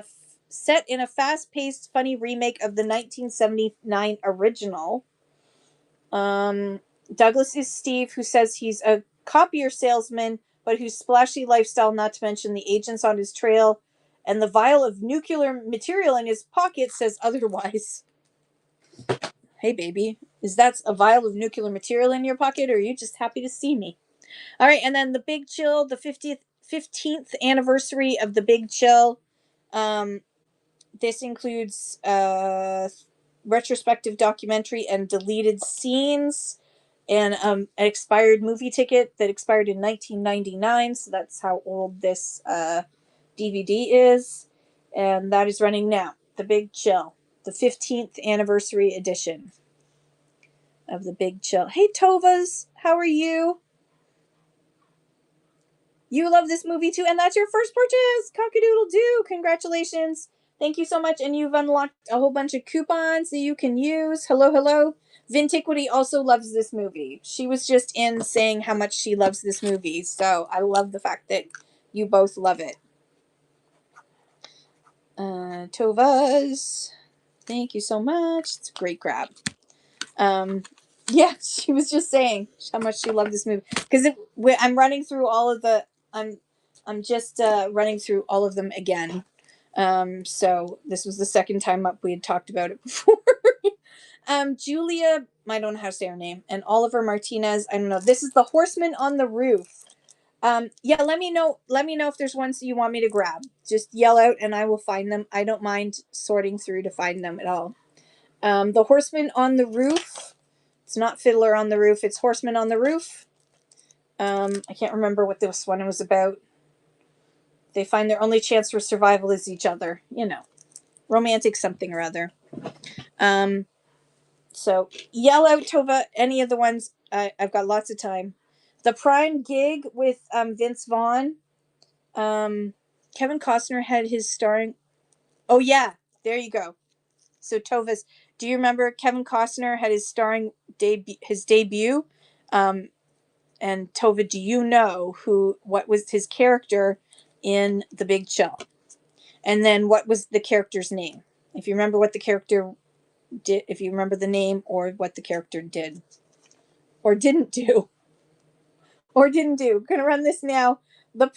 in a fast-paced, funny remake of the 1979 original. Douglas is Steve, who says he's a copier salesman, but whose splashy lifestyle, not to mention the agents on his trail and the vial of nuclear material in his pocket, says otherwise. Hey, baby, is that a vial of nuclear material in your pocket, or are you just happy to see me? All right, and then The Big Chill, the 15th anniversary of The Big Chill. This includes retrospective documentary and deleted scenes, and an expired movie ticket that expired in 1999. So that's how old this DVD is, and that is running now. The Big Chill, the 15th anniversary edition of The Big Chill. Hey, Tovas, how are you? You love this movie too, and that's your first purchase. Cock-a-doodle-doo. Congratulations. Thank you so much. And you've unlocked a whole bunch of coupons that you can use. Hello, hello. Vintiquity also loves this movie. She was just in saying how much she loves this movie. So I love the fact that you both love it. Tovas, thank you so much. It's a great grab. Yeah, she was just saying how much she loved this movie. Because I'm running through all of the... I'm just running through all of them again. So this was the second time up we had talked about it before. Julia, I don't know how to say her name, and Oliver Martinez, I don't know. This is The Horseman on the Roof. Yeah, let me know if there's ones you want me to grab. Just yell out and I will find them. I don't mind sorting through to find them at all. The Horseman on the Roof. It's not Fiddler on the Roof, it's Horseman on the Roof. I can't remember what this one was about. They find their only chance for survival is each other. You know, romantic something or other. So yell out, Tova, any of the ones. I've got lots of time. The Prime Gig with Vince Vaughn. Kevin Costner had his starring. Oh yeah, there you go. So Tova's, do you remember Kevin Costner had his starring debut? And Tova, do you know what was his character in The Big Chill? And then what was the character's name? If you remember what the character did, if you remember the name or what the character did or didn't do. Gonna run this now. The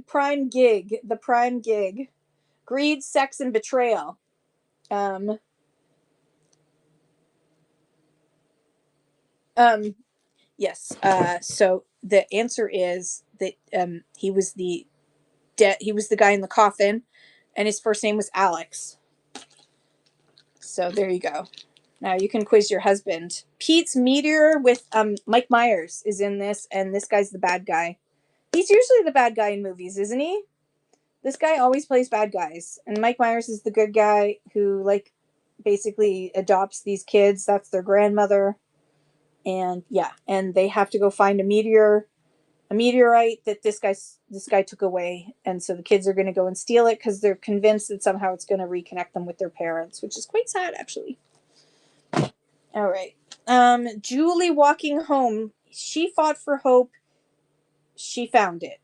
Prime Gig. The Prime Gig. Greed, Sex, and Betrayal. Yes. So the answer is that he was the guy in the coffin, and his first name was Alex. So there you go. Now you can quiz your husband. Pete's Meteor with Mike Myers is in this, and this guy's the bad guy. He's usually the bad guy in movies, isn't he? This guy always plays bad guys, and Mike Myers is the good guy who basically adopts these kids. That's their grandmother. And yeah, and they have to go find a meteorite that this guy took away, and so the kids are going to go and steal it because they're convinced that somehow it's going to reconnect them with their parents, which is quite sad, actually. All right. Julie Walking Home. She fought for hope. She found it.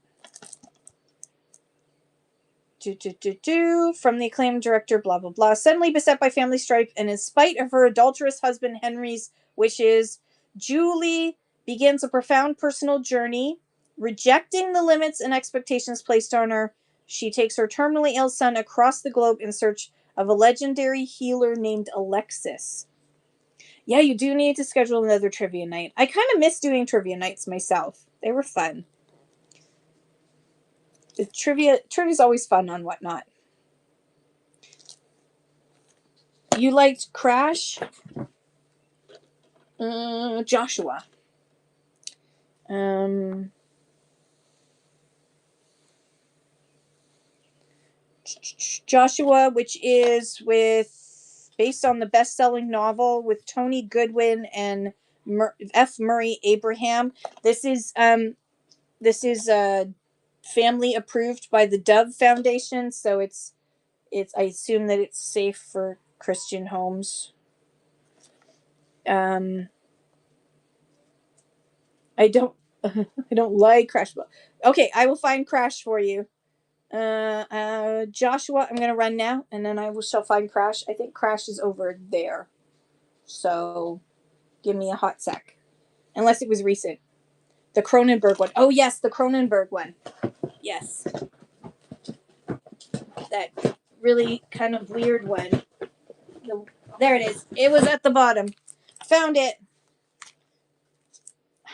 From the acclaimed director, blah, blah, blah. Suddenly beset by family strife, and in spite of her adulterous husband Henry's wishes, Julie begins a profound personal journey. Rejecting the limits and expectations placed on her, she takes her terminally ill son across the globe in search of a legendary healer named Alexis. Yeah, you do need to schedule another trivia night. I kind of miss doing trivia nights myself. They were fun. Trivia's always fun on Whatnot. You liked Crash? Joshua. Joshua, which is based on the best-selling novel with Tony Goodwin and F. Murray Abraham. This is family approved by the Dove Foundation, so it's I assume that it's safe for Christian homes. I don't I don't like Crash. Okay, I will find Crash for you. Joshua, I'm gonna run now, and then shall find Crash. I think Crash is over there, so give me a hot sec, unless it was recent. The Cronenberg one. Oh yes, the Cronenberg one. Yes, that really kind of weird one. There it is. It was at the bottom. Found it.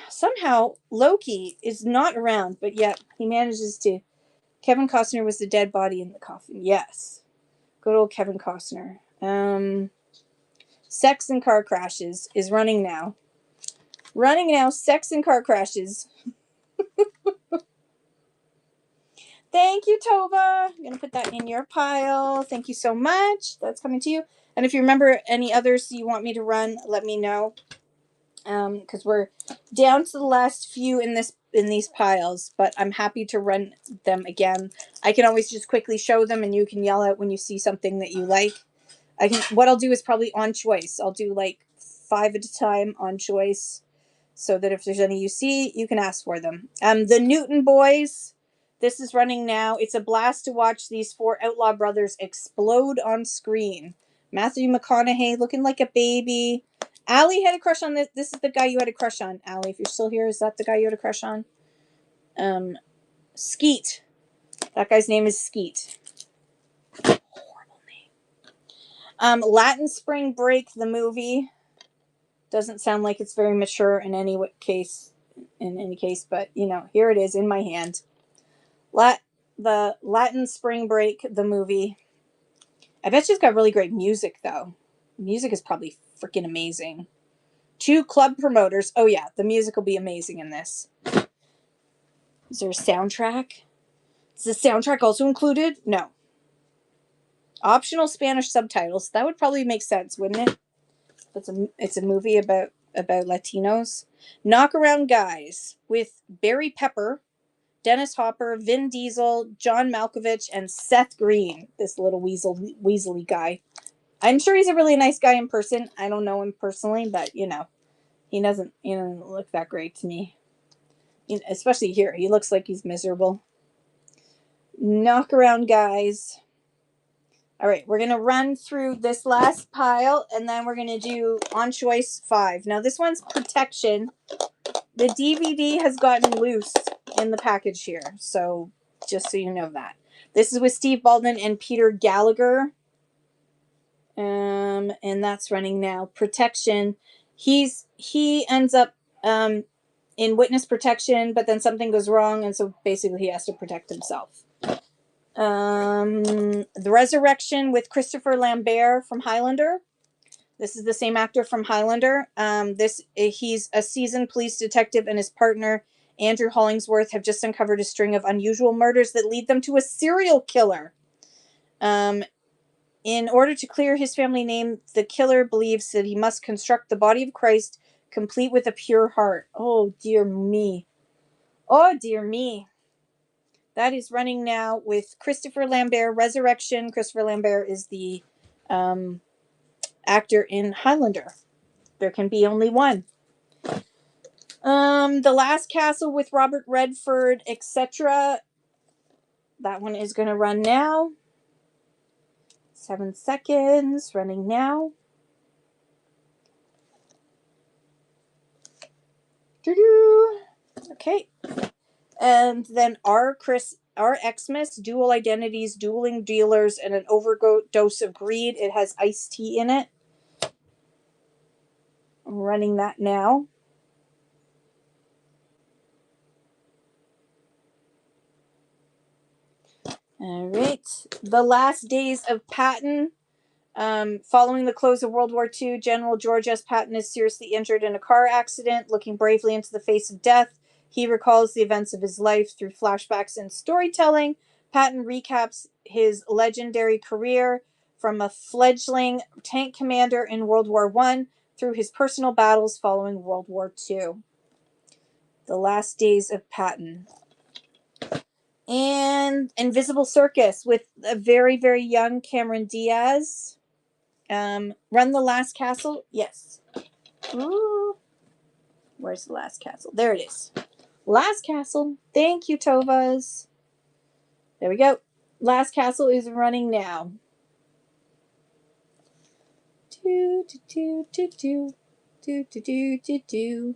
Somehow Loki is not around, but yet he manages to. Kevin Costner was the dead body in the coffin. Yes. Good old Kevin Costner. Sex and Car Crashes is running now. Running now, Sex and Car Crashes. Thank you, Tova. I'm going to put that in your pile. Thank you so much. That's coming to you. And if you remember any others you want me to run, let me know. Because we're down to the last few in these piles, but I'm happy to run them again. I can always just quickly show them, and you can yell out when you see something that you like. What I'll do is probably on choice. I'll do like 5 at a time on choice, so that if there's any you see, you can ask for them. The Newton Boys. This is running now. It's a blast to watch these 4 outlaw brothers explode on screen. Matthew McConaughey looking like a baby. Allie had a crush on this. This is the guy you had a crush on, Allie. If you're still here, is that the guy you had a crush on? Skeet. That guy's name is Skeet. Horrible name. Latin Spring Break, the movie. Doesn't sound like it's very mature in any case, but here it is in my hand. The Latin Spring Break, the movie. I bet she's got really great music, though. Music is probably freaking amazing. 2 club promoters. Oh yeah, the music will be amazing in this. Is there a soundtrack? Is the soundtrack also included? No. Optional Spanish subtitles. That would probably make sense, wouldn't it? It's a movie about Latinos. Knockaround Guys with Barry Pepper, Dennis Hopper, Vin Diesel, John Malkovich, and Seth Green. This little weaselly guy. I'm sure he's a really nice guy in person. I don't know him personally, but he doesn't look that great to me. Especially here, he looks like he's miserable. Knockaround Guys. All right, we're gonna run through this last pile, and then we're gonna do on choice 5. Now this one's Protection. The DVD has gotten loose in the package here, so just so you know that. This is with Steve Baldwin and Peter Gallagher. And that's running now. Protection. He ends up in witness protection, but then something goes wrong, and so basically he has to protect himself. The Resurrection with Christopher Lambert from Highlander. This is the same actor from Highlander. He's a seasoned police detective, and his partner Andrew Hollingsworth have just uncovered a string of unusual murders that lead them to a serial killer. In order to clear his family name, the killer believes that he must construct the body of Christ, complete with a pure heart. Oh, dear me. Oh, dear me. That is running now with Christopher Lambert, Resurrection. Christopher Lambert is the actor in Highlander. There can be only one. The Last Castle with Robert Redford, etc. That one is going to run now. 7 seconds, running now. Okay. And then our Xmas, Dual Identities, Dueling Dealers, and an Overdose of Greed. It has iced tea in it. I'm running that now. All right. The Last Days of Patton. Following the close of World War II, General George S. Patton is seriously injured in a car accident. Looking bravely into the face of death, he recalls the events of his life through flashbacks and storytelling. Patton recaps his legendary career from a fledgling tank commander in World War I through his personal battles following World War II. The Last Days of Patton. And Invisible Circus with a very, very young Cameron Diaz. Run the Last Castle. Yes. Ooh. Where's the Last Castle? There it is. Last Castle. Thank you, Tovas. There we go. Last Castle is running now. Do, do, do, do, do. Do, do, do, do, do.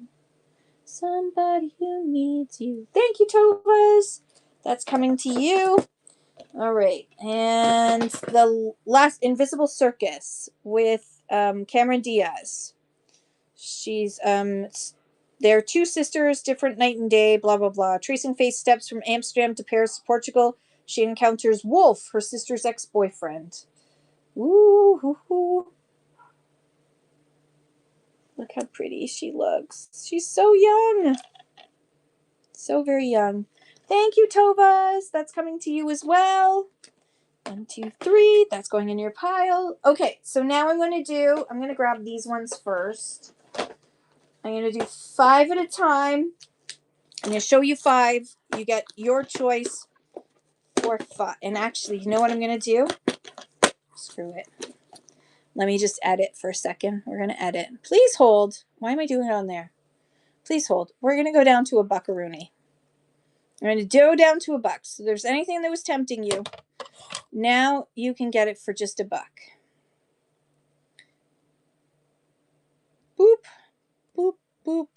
Somebody who needs you. Thank you, Tovas. That's coming to you. All right. And the last Invisible Circus with Cameron Diaz. She's they're two sisters, different night and day, blah blah blah. Tracing Faith's steps from Amsterdam to Paris to Portugal, she encounters Wolf, her sister's ex-boyfriend. Ooh, hoo, hoo. Look how pretty she looks. She's so young. So very young. Thank you, Tovas. That's coming to you as well. 1, 2, 3. That's going in your pile. Okay, so now I'm going to grab these ones first. I'm going to do 5 at a time. I'm going to show you 5. You get your choice for 5. And actually, you know what I'm going to do? Screw it. Let me just edit for a second. We're going to edit. Please hold. Why am I doing it on there? Please hold. We're going to go down to a buckaroonie. We're going to go down to $1. So if there's anything that was tempting you, now you can get it for just $1. Boop, boop, boop.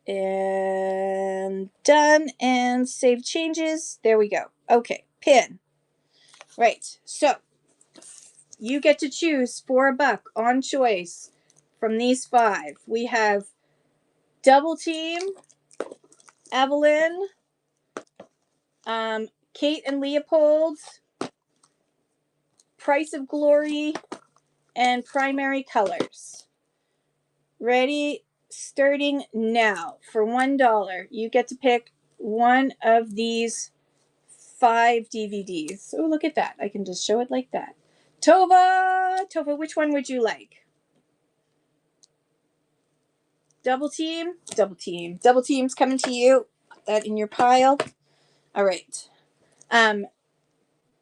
And done. And save changes. There we go. Okay, pin. Right. So you get to choose for $1 on choice from these 5. We have Double Team, Evelyn, Kate and Leopold, Price of Glory, and Primary Colors. Ready? Starting now. For $1, you get to pick one of these 5 DVDs. Oh, look at that. I can just show it like that. Tova, which one would you like? Double Team? Double Team. Double Team's coming to you. Put that in your pile. All right.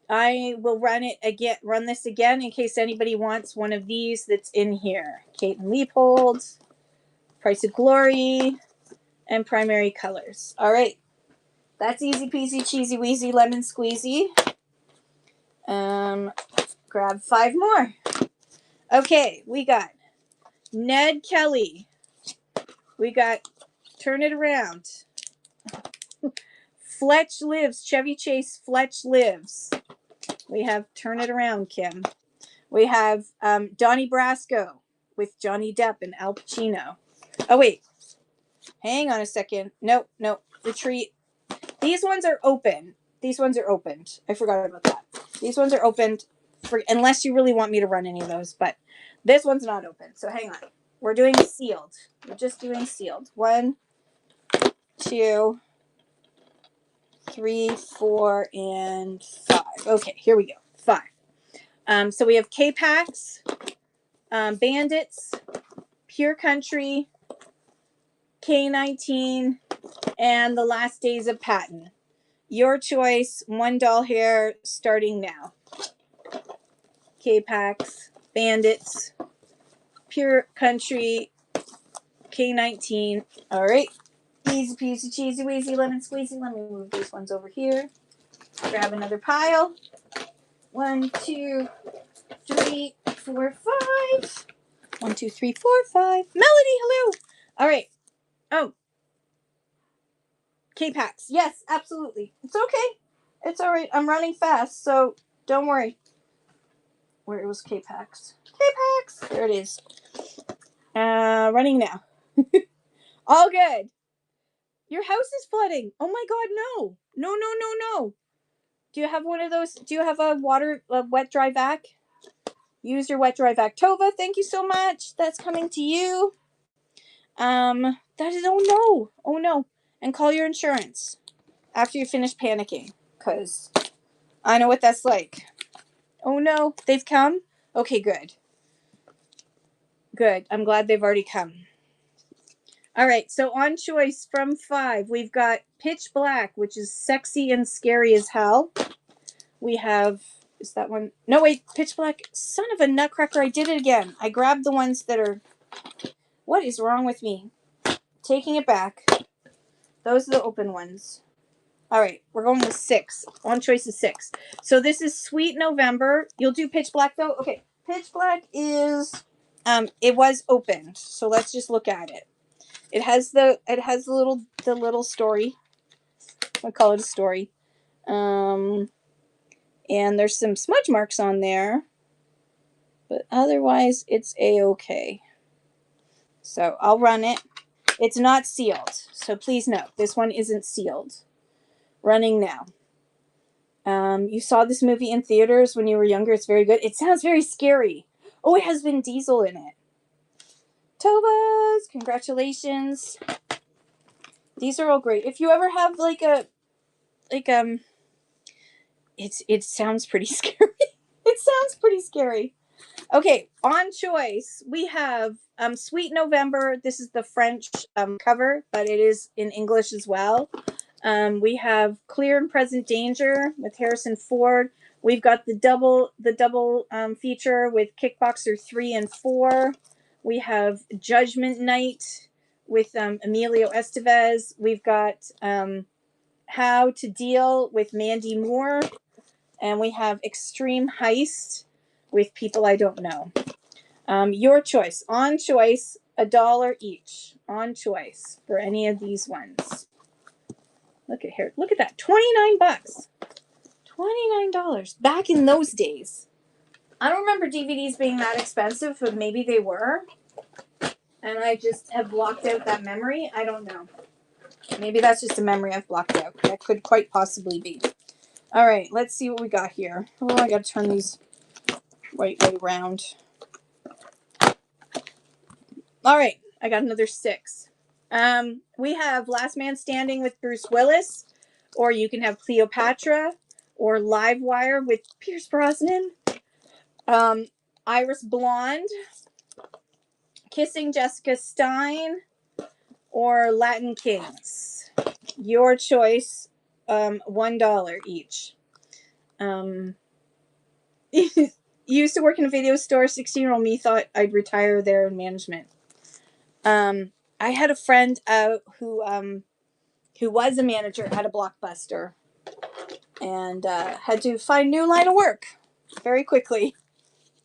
I will run this again in case anybody wants one of these that's in here. Kate and Leopold, Price of Glory, and Primary Colors. All right. That's easy peasy, cheesy weasy, lemon squeezy. Grab 5 more. Okay, we got Ned Kelly. We got Turn It Around. Fletch Lives. Chevy Chase Fletch Lives. We have Turn It Around, Kim. We have Donnie Brasco with Johnny Depp and Al Pacino. Oh, wait. Hang on a second. Nope. Retreat. These ones are open. These ones are opened. I forgot about that. These ones are opened unless you really want me to run any of those, but this one's not open. So hang on. We're doing sealed. We're just doing sealed. 1, 2, 3, 4, and 5. Okay, here we go. 5. So we have K-Pax, Bandits, Pure Country, K-19, and The Last Days of Patton. Your choice, $1 here, starting now. K-Pax, Bandits, Pure Country, K-19. All right. Easy peasy, cheesy weasy, lemon squeezy. Let me move these ones over here. Grab another pile. 1, 2, 3, 4, 5. 1, 2, 3, 4, 5. Melody, hello. All right. Oh. K-Pax. Yes, absolutely. It's okay. It's all right. I'm running fast, so don't worry. Where was K-Pax? K-Pax. There it is. Running now. All good. Your house is flooding. Oh my God, no. No. Do you have one of those? Do you have a wet, dry vac? Use your wet dry vac. Tova, thank you so much. That's coming to you. That is, oh no. And call your insurance after you finish panicking, because I know what that's like. Oh no, they've come? Okay, good. Good. I'm glad they've already come. All right, so on choice from 5, we've got Pitch Black, which is sexy and scary as hell. We have, is that one? No, wait, Pitch Black. Son of a nutcracker, I did it again. I grabbed the ones that are, what is wrong with me? Taking it back. Those are the open ones. All right, we're going with 6. On choice is 6. So this is Sweet November. You'll do Pitch Black though? Okay, Pitch Black is, it was opened. So let's just look at it. It has the little story. I call it a story. And there's some smudge marks on there, but otherwise it's a-okay. So I'll run it. It's not sealed, so please note this one isn't sealed. Running now. You saw this movie in theaters when you were younger. It's very good. It sounds very scary. Oh, it has Vin Diesel in it. Tobas, congratulations. These are all great. If you ever have it sounds pretty scary. It sounds pretty scary. Okay, on choice, we have Sweet November. This is the French cover, but it is in English as well. We have Clear and Present Danger with Harrison Ford. We've got the double feature with Kickboxer 3 and 4. We have Judgment Night with Emilio Estevez. We've got How to Deal with Mandy Moore. And we have Extreme Heist with people I don't know. Your choice. On choice, $1 each. On choice for any of these ones. Look at here. Look at that. $29. $29. Back in those days. I don't remember DVDs being that expensive, but maybe they were. And I just have blocked out that memory. I don't know. Maybe that's just a memory I've blocked out. That could quite possibly be. All right, let's see what we got here. Oh, I got to turn these right way around. All right, I got another 6. We have Last Man Standing with Bruce Willis, or you can have Cleopatra, or Livewire with Pierce Brosnan, Iris Blonde, Kissing Jessica Stein, or Latin Kings. Your choice, $1 each. Used to work in a video store. 16-year-old me thought I'd retire there in management. I had a friend who was a manager at a Blockbuster and had to find new line of work very quickly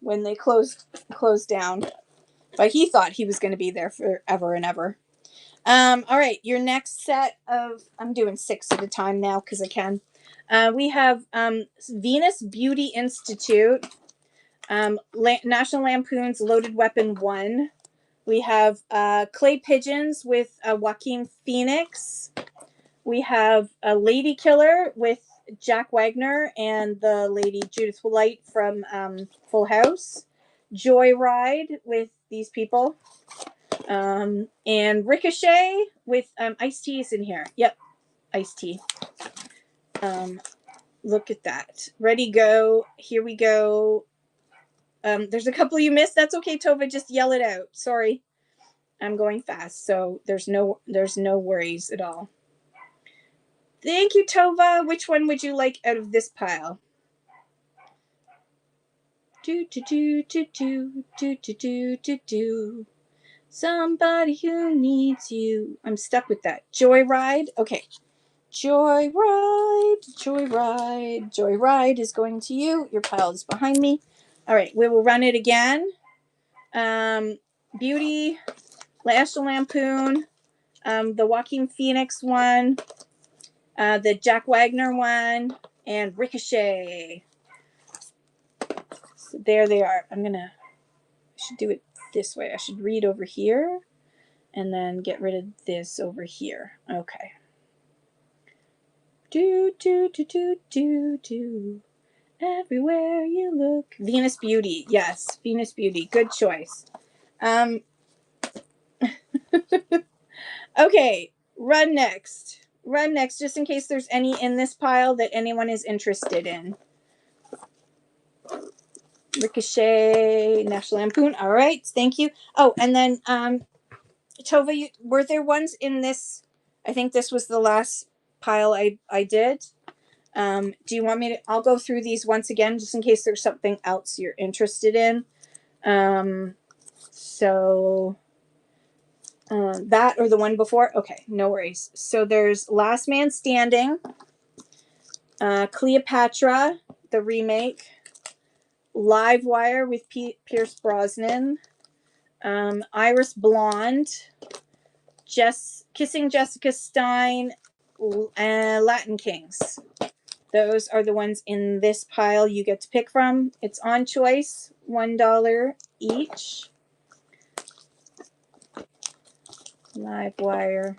when they closed down. But he thought he was going to be there forever and ever. All right, your next set of, I'm doing 6 at a time now because I can. We have Venus Beauty Institute, National Lampoon's Loaded Weapon 1. We have Clay Pigeons with Joaquin Phoenix. We have a Lady Killer with Jack Wagner and the lady Judith Light from Full House. Joyride with these people. And Ricochet with Ice-T is in here. Yep, Ice-T. Look at that. Ready, go. Here we go. There's a couple you missed. That's okay, Tova. Just yell it out. Sorry. I'm going fast, so there's no worries at all. Thank you, Tova. Which one would you like out of this pile? Do. Somebody who needs you. I'm stuck with that. Joyride. Okay. Joyride is going to you. Your pile is behind me. All right, we will run it again. Beauty, National Lampoon, the Joaquin Phoenix one, the Jack Wagner one, and Ricochet. So there they are. I should do it this way. I should read over here and then get rid of this over here. Okay. Do. Everywhere you look. Venus Beauty. Yes, Venus Beauty. Good choice. Okay, Run Next. Run Next, just in case there's any in this pile that anyone is interested in. Ricochet, National Lampoon. All right, thank you. Oh, and then Tova, were there ones in this? I think this was the last pile I did. Do you want me to? I'll go through these once again, just in case there's something else you're interested in. So that or the one before. Okay, no worries. So there's Last Man Standing, Cleopatra, the remake, Live Wire with Pierce Brosnan, Iris Blonde, Kissing Jessica Stein, Latin Kings. Those are the ones in this pile you get to pick from. It's on choice, $1 each. Live Wire.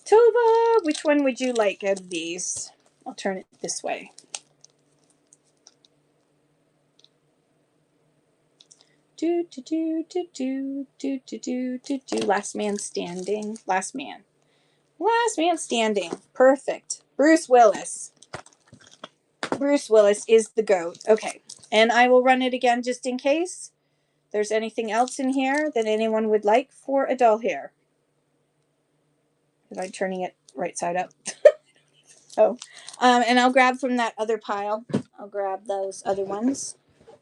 Tova, which one would you like out of these? I'll turn it this way. Last Man Standing. Last Man Standing. Perfect. Bruce Willis. Bruce Willis is the GOAT. Okay. And I will run it again just in case there's anything else in here that anyone would like for a doll hair. Am I turning it right side up? Oh. And I'll grab from that other pile. I'll grab those other ones.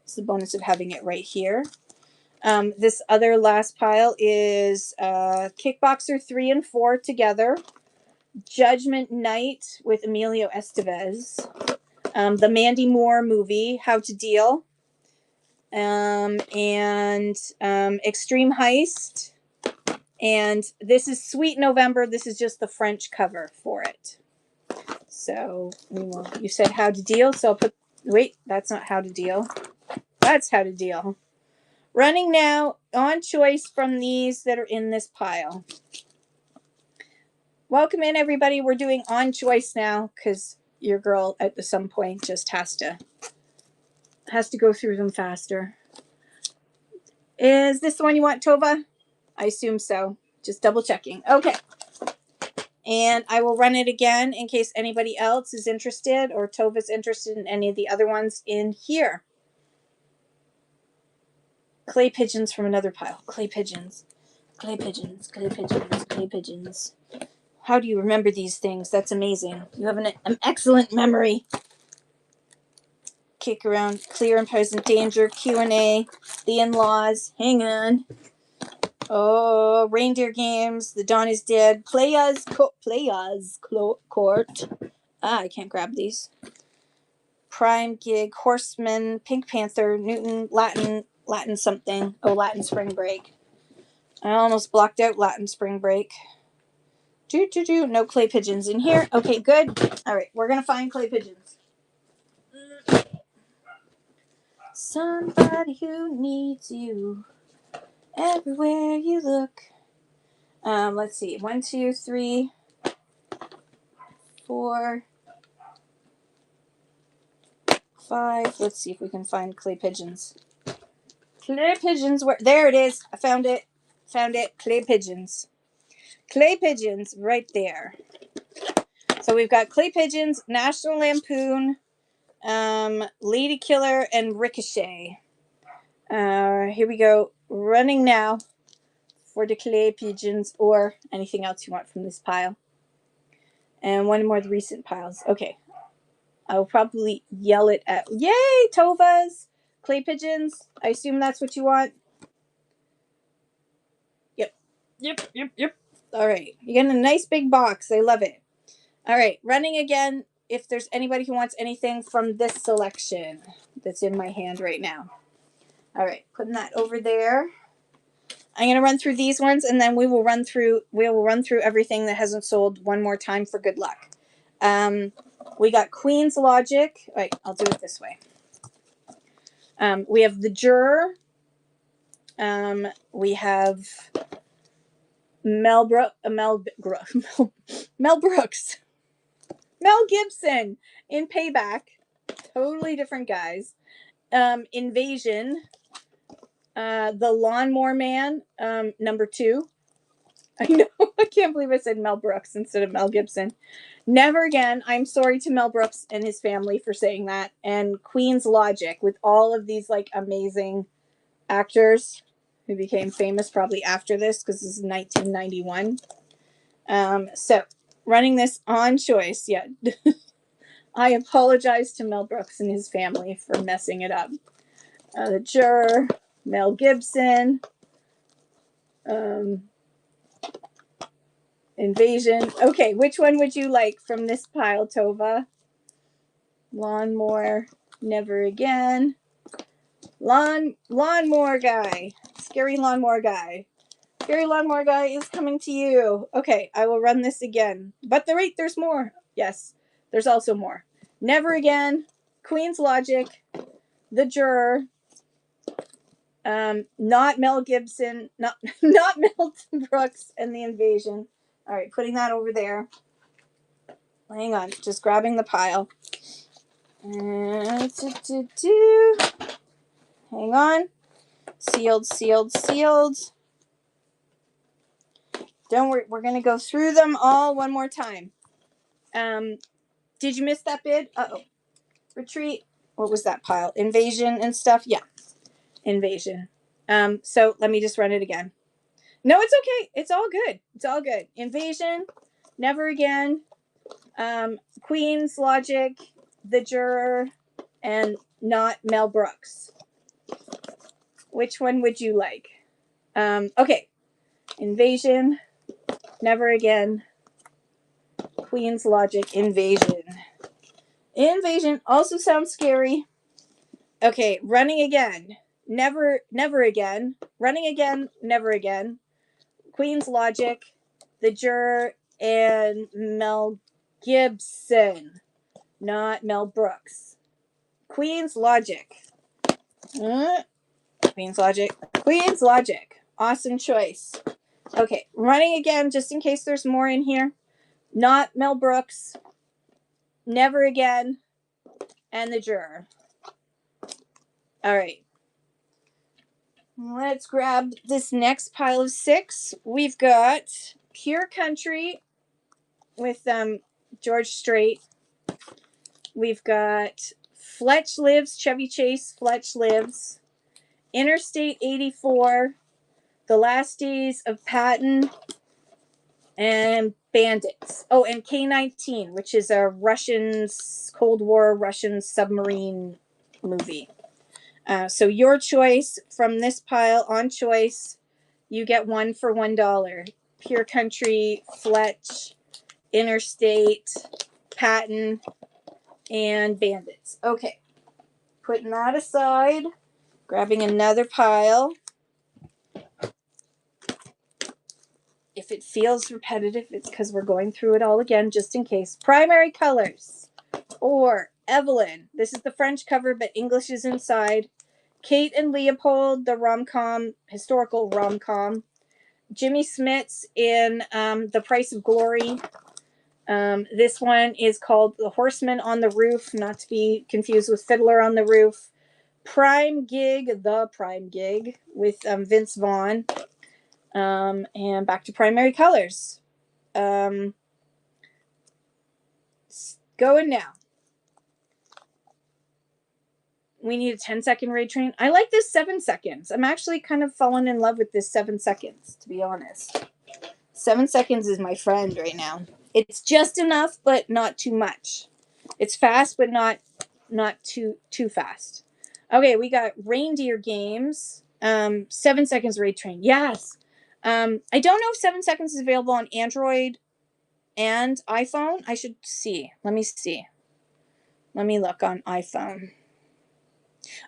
It's the bonus of having it right here. This other last pile is Kickboxer 3 and 4 together. Judgment Night with Emilio Estevez. The Mandy Moore movie, How to Deal. And Extreme Heist. And this is Sweet November. This is just the French cover for it. So you said How to Deal. So I'll put, wait, that's not How to Deal. That's How to Deal. Running now on choice from these that are in this pile. Welcome in, everybody. We're doing on choice now because your girl at some point just has to go through them faster. Is this the one you want, Tova? I assume so. Just double checking. Okay. And I will run it again in case anybody else is interested or Tova's interested in any of the other ones in here. Clay pigeons from another pile. Clay pigeons. Clay pigeons. Clay pigeons. Clay pigeons. How do you remember these things? That's amazing. You have an excellent memory. Kick around. Clear and Present Danger. Q&A. The In-Laws. Hang on. Oh, Reindeer Games. The Dawn is Dead. Playas Court. I can't grab these. Prime Gig. Horseman. Pink Panther. Newton. Latin something. Oh, Latin Spring Break. I almost blocked out Latin Spring Break. No clay pigeons in here. Okay, good. All right, we're going to find clay pigeons. Somebody who needs you everywhere you look. Let's see. 1, 2, 3, 4, 5. Let's see if we can find clay pigeons. Clay pigeons. There it is. I found it. Clay pigeons. Clay pigeons right there. So we've got clay pigeons, National Lampoon, Lady Killer, and Ricochet. Here we go. Running now for the clay pigeons or anything else you want from this pile. And one more of the recent piles. Okay. I will probably yell it at. Yay, Tovas! Clay pigeons. I assume that's what you want. Yep. All right. You're getting a nice big box. I love it. All right. Running again. If there's anybody who wants anything from this selection that's in my hand right now. All right. Putting that over there. I'm going to run through these ones and then we will run through everything that hasn't sold one more time for good luck. We got Queen's Logic. Wait, I'll do it this way. We have The Juror. We have Mel Brooks. Mel Gibson in Payback. totally different guys. Invasion, The Lawnmower Man, number 2. I know, I can't believe I said Mel Brooks instead of Mel Gibson. Never Again. I'm sorry to Mel Brooks and his family for saying that. And Queen's Logic, with all of these like amazing actors who became famous probably after this, because this is 1991. So running this on choice. Yeah. I apologize to Mel Brooks and his family for messing it up. The Juror, Mel Gibson, Invasion. Okay, which one would you like from this pile, Tova? Lawnmower, Never Again. Lawnmower Guy. Scary Lawnmower Guy. Scary Lawnmower Guy is coming to you. Okay, I will run this again. But there's more. Yes, there's also more. Never Again, Queen's Logic, The Juror, not Mel Gibson, not Mel Brooks, and The Invasion. All right, putting that over there. Hang on, just grabbing the pile. Hang on. Sealed. Don't worry, we're going to go through them all one more time. Did you miss that bid? Uh-oh. Retreat. What was that pile? Invasion and stuff? Yeah. Invasion. So let me just run it again. No, it's okay. It's all good. It's all good. Invasion, Never Again, Queen's Logic, The Juror, and not Mel Brooks. Which one would you like? Okay. Invasion, Never Again, Queen's Logic, Invasion. Invasion also sounds scary. Okay, Running Again. Never Again. Running Again, Never Again. Queen's Logic, The Juror, and Mel Gibson. Not Mel Brooks. Queen's Logic. Queen's Logic. Awesome choice. Okay, Running Again, just in case there's more in here. Not Mel Brooks. Never Again. And The Juror. All right. Let's grab this next pile of 6. We've got Pure Country with George Strait. We've got Fletch Lives, Chevy Chase, Fletch Lives. Interstate 84, The Last Days of Patton, and Bandits. Oh, and K-19, which is a Cold War Russian submarine movie. So your choice from this pile on choice, you get 1 for $1. Pure Country, Fletch, Interstate, Patton, and Bandits. Okay, putting that aside, grabbing another pile. If it feels repetitive, it's because we're going through it all again, just in case. Primary Colors, or Evelyn. This is the French cover, but English is inside. Kate and Leopold, the rom-com, historical rom-com. Jimmy Smits in The Price of Glory. This one is called The Horseman on the Roof, not to be confused with Fiddler on the Roof. Prime Gig, The Prime Gig, with Vince Vaughn. And back to Primary Colors. Going now. We need a 10-second raid train. I like this 7 seconds. I'm actually kind of falling in love with this 7 seconds, to be honest. 7 seconds is my friend right now. It's just enough, but not too much. It's fast, but not too fast. Okay, we got Reindeer Games. 7 seconds raid train. Yes. I don't know if 7 seconds is available on Android and iPhone. I should see. Let me see. Let me look on iPhone.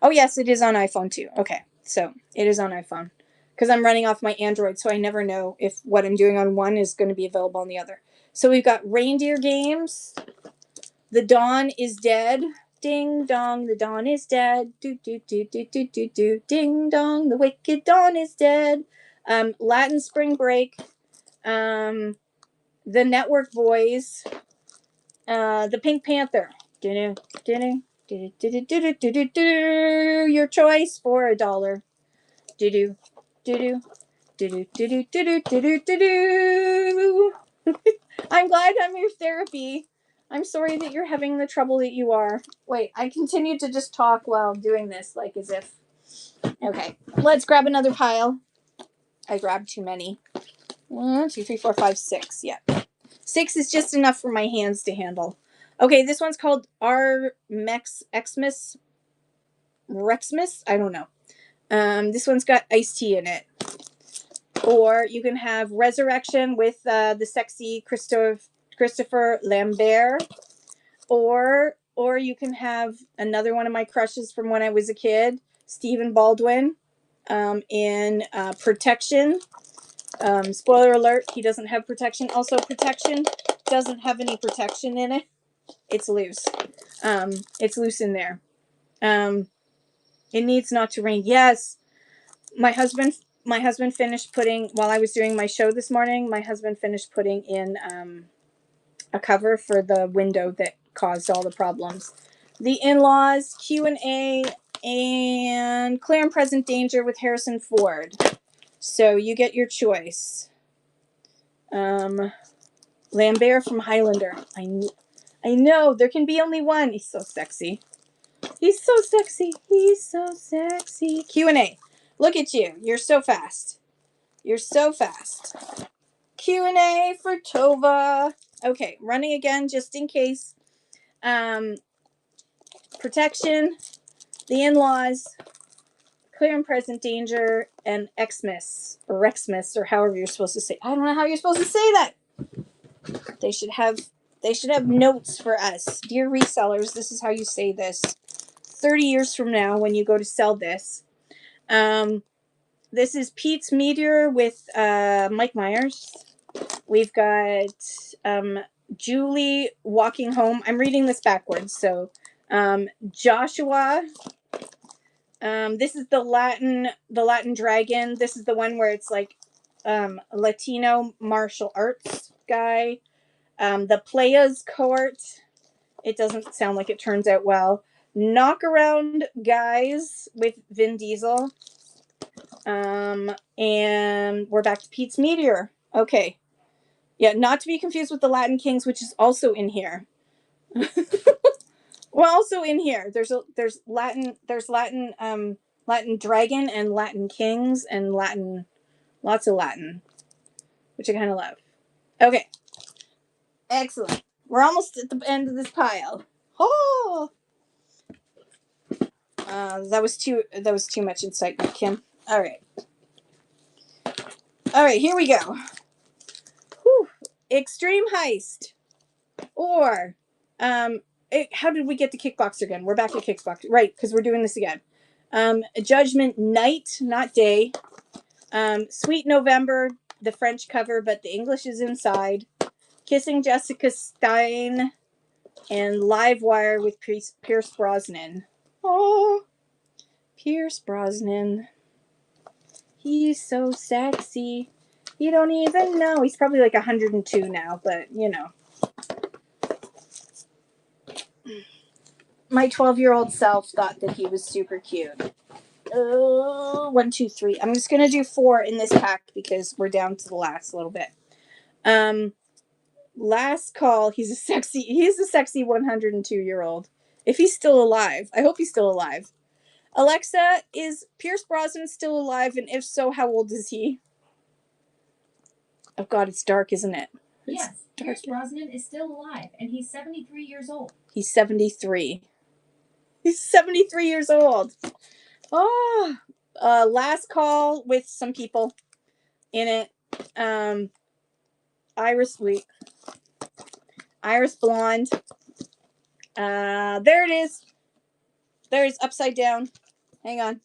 Oh, yes, it is on iPhone too. Okay, so it is on iPhone. Because I'm running off my Android, so I never know if what I'm doing on one is going to be available on the other. So we've got Reindeer Games. The Dawn is Dead. Ding dong, the dawn is dead. Do do do do do do do. Ding dong, the wicked dawn is dead. Latin Spring Break. The Network Boys. The Pink Panther. Do Your choice for $1. Do-do, do-do, do-do, do-do, do-do, do-do, do-do. I'm glad I'm your therapy. I'm sorry that you're having the trouble that you are. Wait, I continue to just talk while doing this, like as if... Okay, let's grab another pile. I grabbed too many. 1, 2, 3, 4, 5, 6. Yeah. 6 is just enough for my hands to handle. Okay, this one's called Rexmus. I don't know. This one's got iced tea in it. Or you can have Resurrection with the sexy Christopher Lambert. Or you can have another one of my crushes from when I was a kid, Stephen Baldwin, in Protection. Spoiler alert, he doesn't have protection. Also, Protection doesn't have any protection in it. It's loose. It's loose in there. It needs not to rain. Yes, my husband finished putting, while I was doing my show this morning, my husband finished putting in a cover for the window that caused all the problems. The In-Laws, Q&A, and Clear and Present Danger with Harrison Ford. So you get your choice. Lambert from Highlander. I know, there can be only one. He's so sexy. He's so sexy. He's so sexy. Q&A. Look at you. You're so fast. You're so fast. Q&A for Tova. Okay, running again just in case. Protection, The In-Laws, Clear and Present Danger, and Xmas, or Rexmas, or however you're supposed to say. I don't know how you're supposed to say that. They should have notes for us. Dear resellers, this is how you say this. 30 years from now, when you go to sell this. This is Pete's Meteor with Mike Myers. We've got Julie walking home. I'm reading this backwards. So Joshua. This is the Latin dragon. This is the one where it's like Latino martial arts guy. The Playas Court. It doesn't sound like it turns out well. Knock Around Guys with Vin Diesel. And we're back to Pete's Meteor. Okay. Yeah, not to be confused with the Latin Kings, which is also in here. Well, also in here. There's Latin Dragon and Latin Kings and lots of Latin, which I kind of love. Okay. Excellent. We're almost at the end of this pile. Oh. That was too much incitement, Kim. All right, here we go. Whew. Extreme Heist, or how did we get to Kickboxer again? We're back at Kickboxer, right? Because we're doing this again. Judgment Night, not Day. Sweet November, the French cover, but the English is inside. Kissing Jessica Stein, and Livewire with Pierce Brosnan. Oh, Pierce Brosnan. He's so sexy. You don't even know. He's probably like 102 now, but you know. My 12-year-old self thought that he was super cute. 1, 2, 3. I'm just gonna do 4 in this pack because we're down to the last little bit. Last call. He's a sexy 102-year-old. If he's still alive. I hope he's still alive. Alexa, is Pierce Brosnan still alive? And if so, how old is he? Oh God, it's dark, isn't it? Yes, Pierce Brosnan is still alive, and he's 73 years old. He's 73. He's 73 years old. Oh, last call with some people in it. Iris Blonde. There it is. There's Upside Down. Hang on.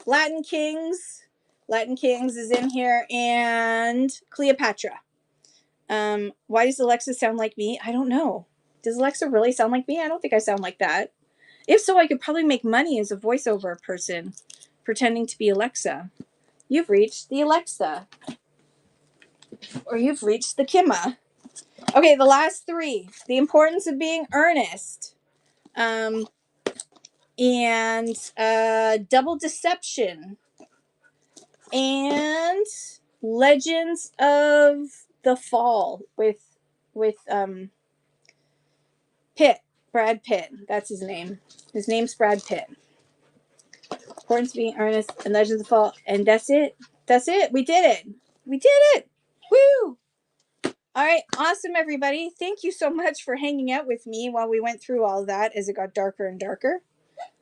Latin Kings is in here, and Cleopatra. Why does Alexa sound like me? I don't know. Does Alexa really sound like me? I don't think I sound like that. If so, I could probably make money as a voiceover person pretending to be Alexa. You've reached the Alexa. Or you've reached the Kimma. Okay, the last 3. The importance of being earnest. and Double Deception, and Legends of the Fall with Pitt, Brad Pitt. That's his name. His name's Brad Pitt. Importance being earnest and Legends of the Fall, and that's it. That's it. We did it. We did it. Woo! All right, awesome, everybody. Thank you so much for hanging out with me while we went through all that as it got darker and darker.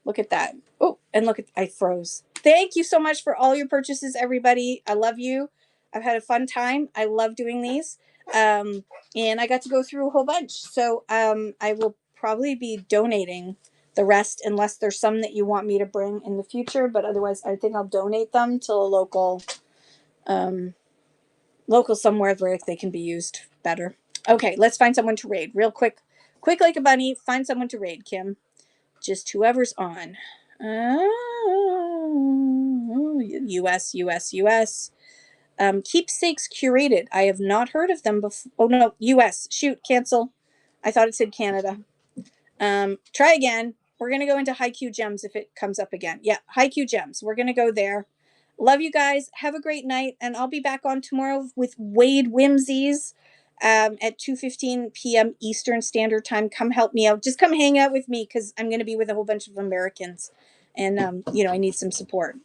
Look at that. Oh, and look at, I froze. Thank you so much for all your purchases, everybody. I love you. I've had a fun time. I love doing these. And I got to go through a whole bunch. So I will probably be donating the rest unless there's some that you want me to bring in the future. But otherwise, I think I'll donate them to a local somewhere where they can be used better. Okay, let's find someone to raid real quick. Quick like a bunny. Find someone to raid, Kim. Just whoever's on. US. Keepsakes Curated. I have not heard of them before. Oh, no, US. Shoot, cancel. I thought it said Canada. Try again. We're going to go into Haiku Gems if it comes up again. Yeah, Haiku Gems. We're going to go there. Love you guys. Have a great night. And I'll be back on tomorrow with Wade Whimsies at 2:15 p.m. Eastern Standard Time. Come help me out. Just come hang out with me because I'm going to be with a whole bunch of Americans. And, I need some support.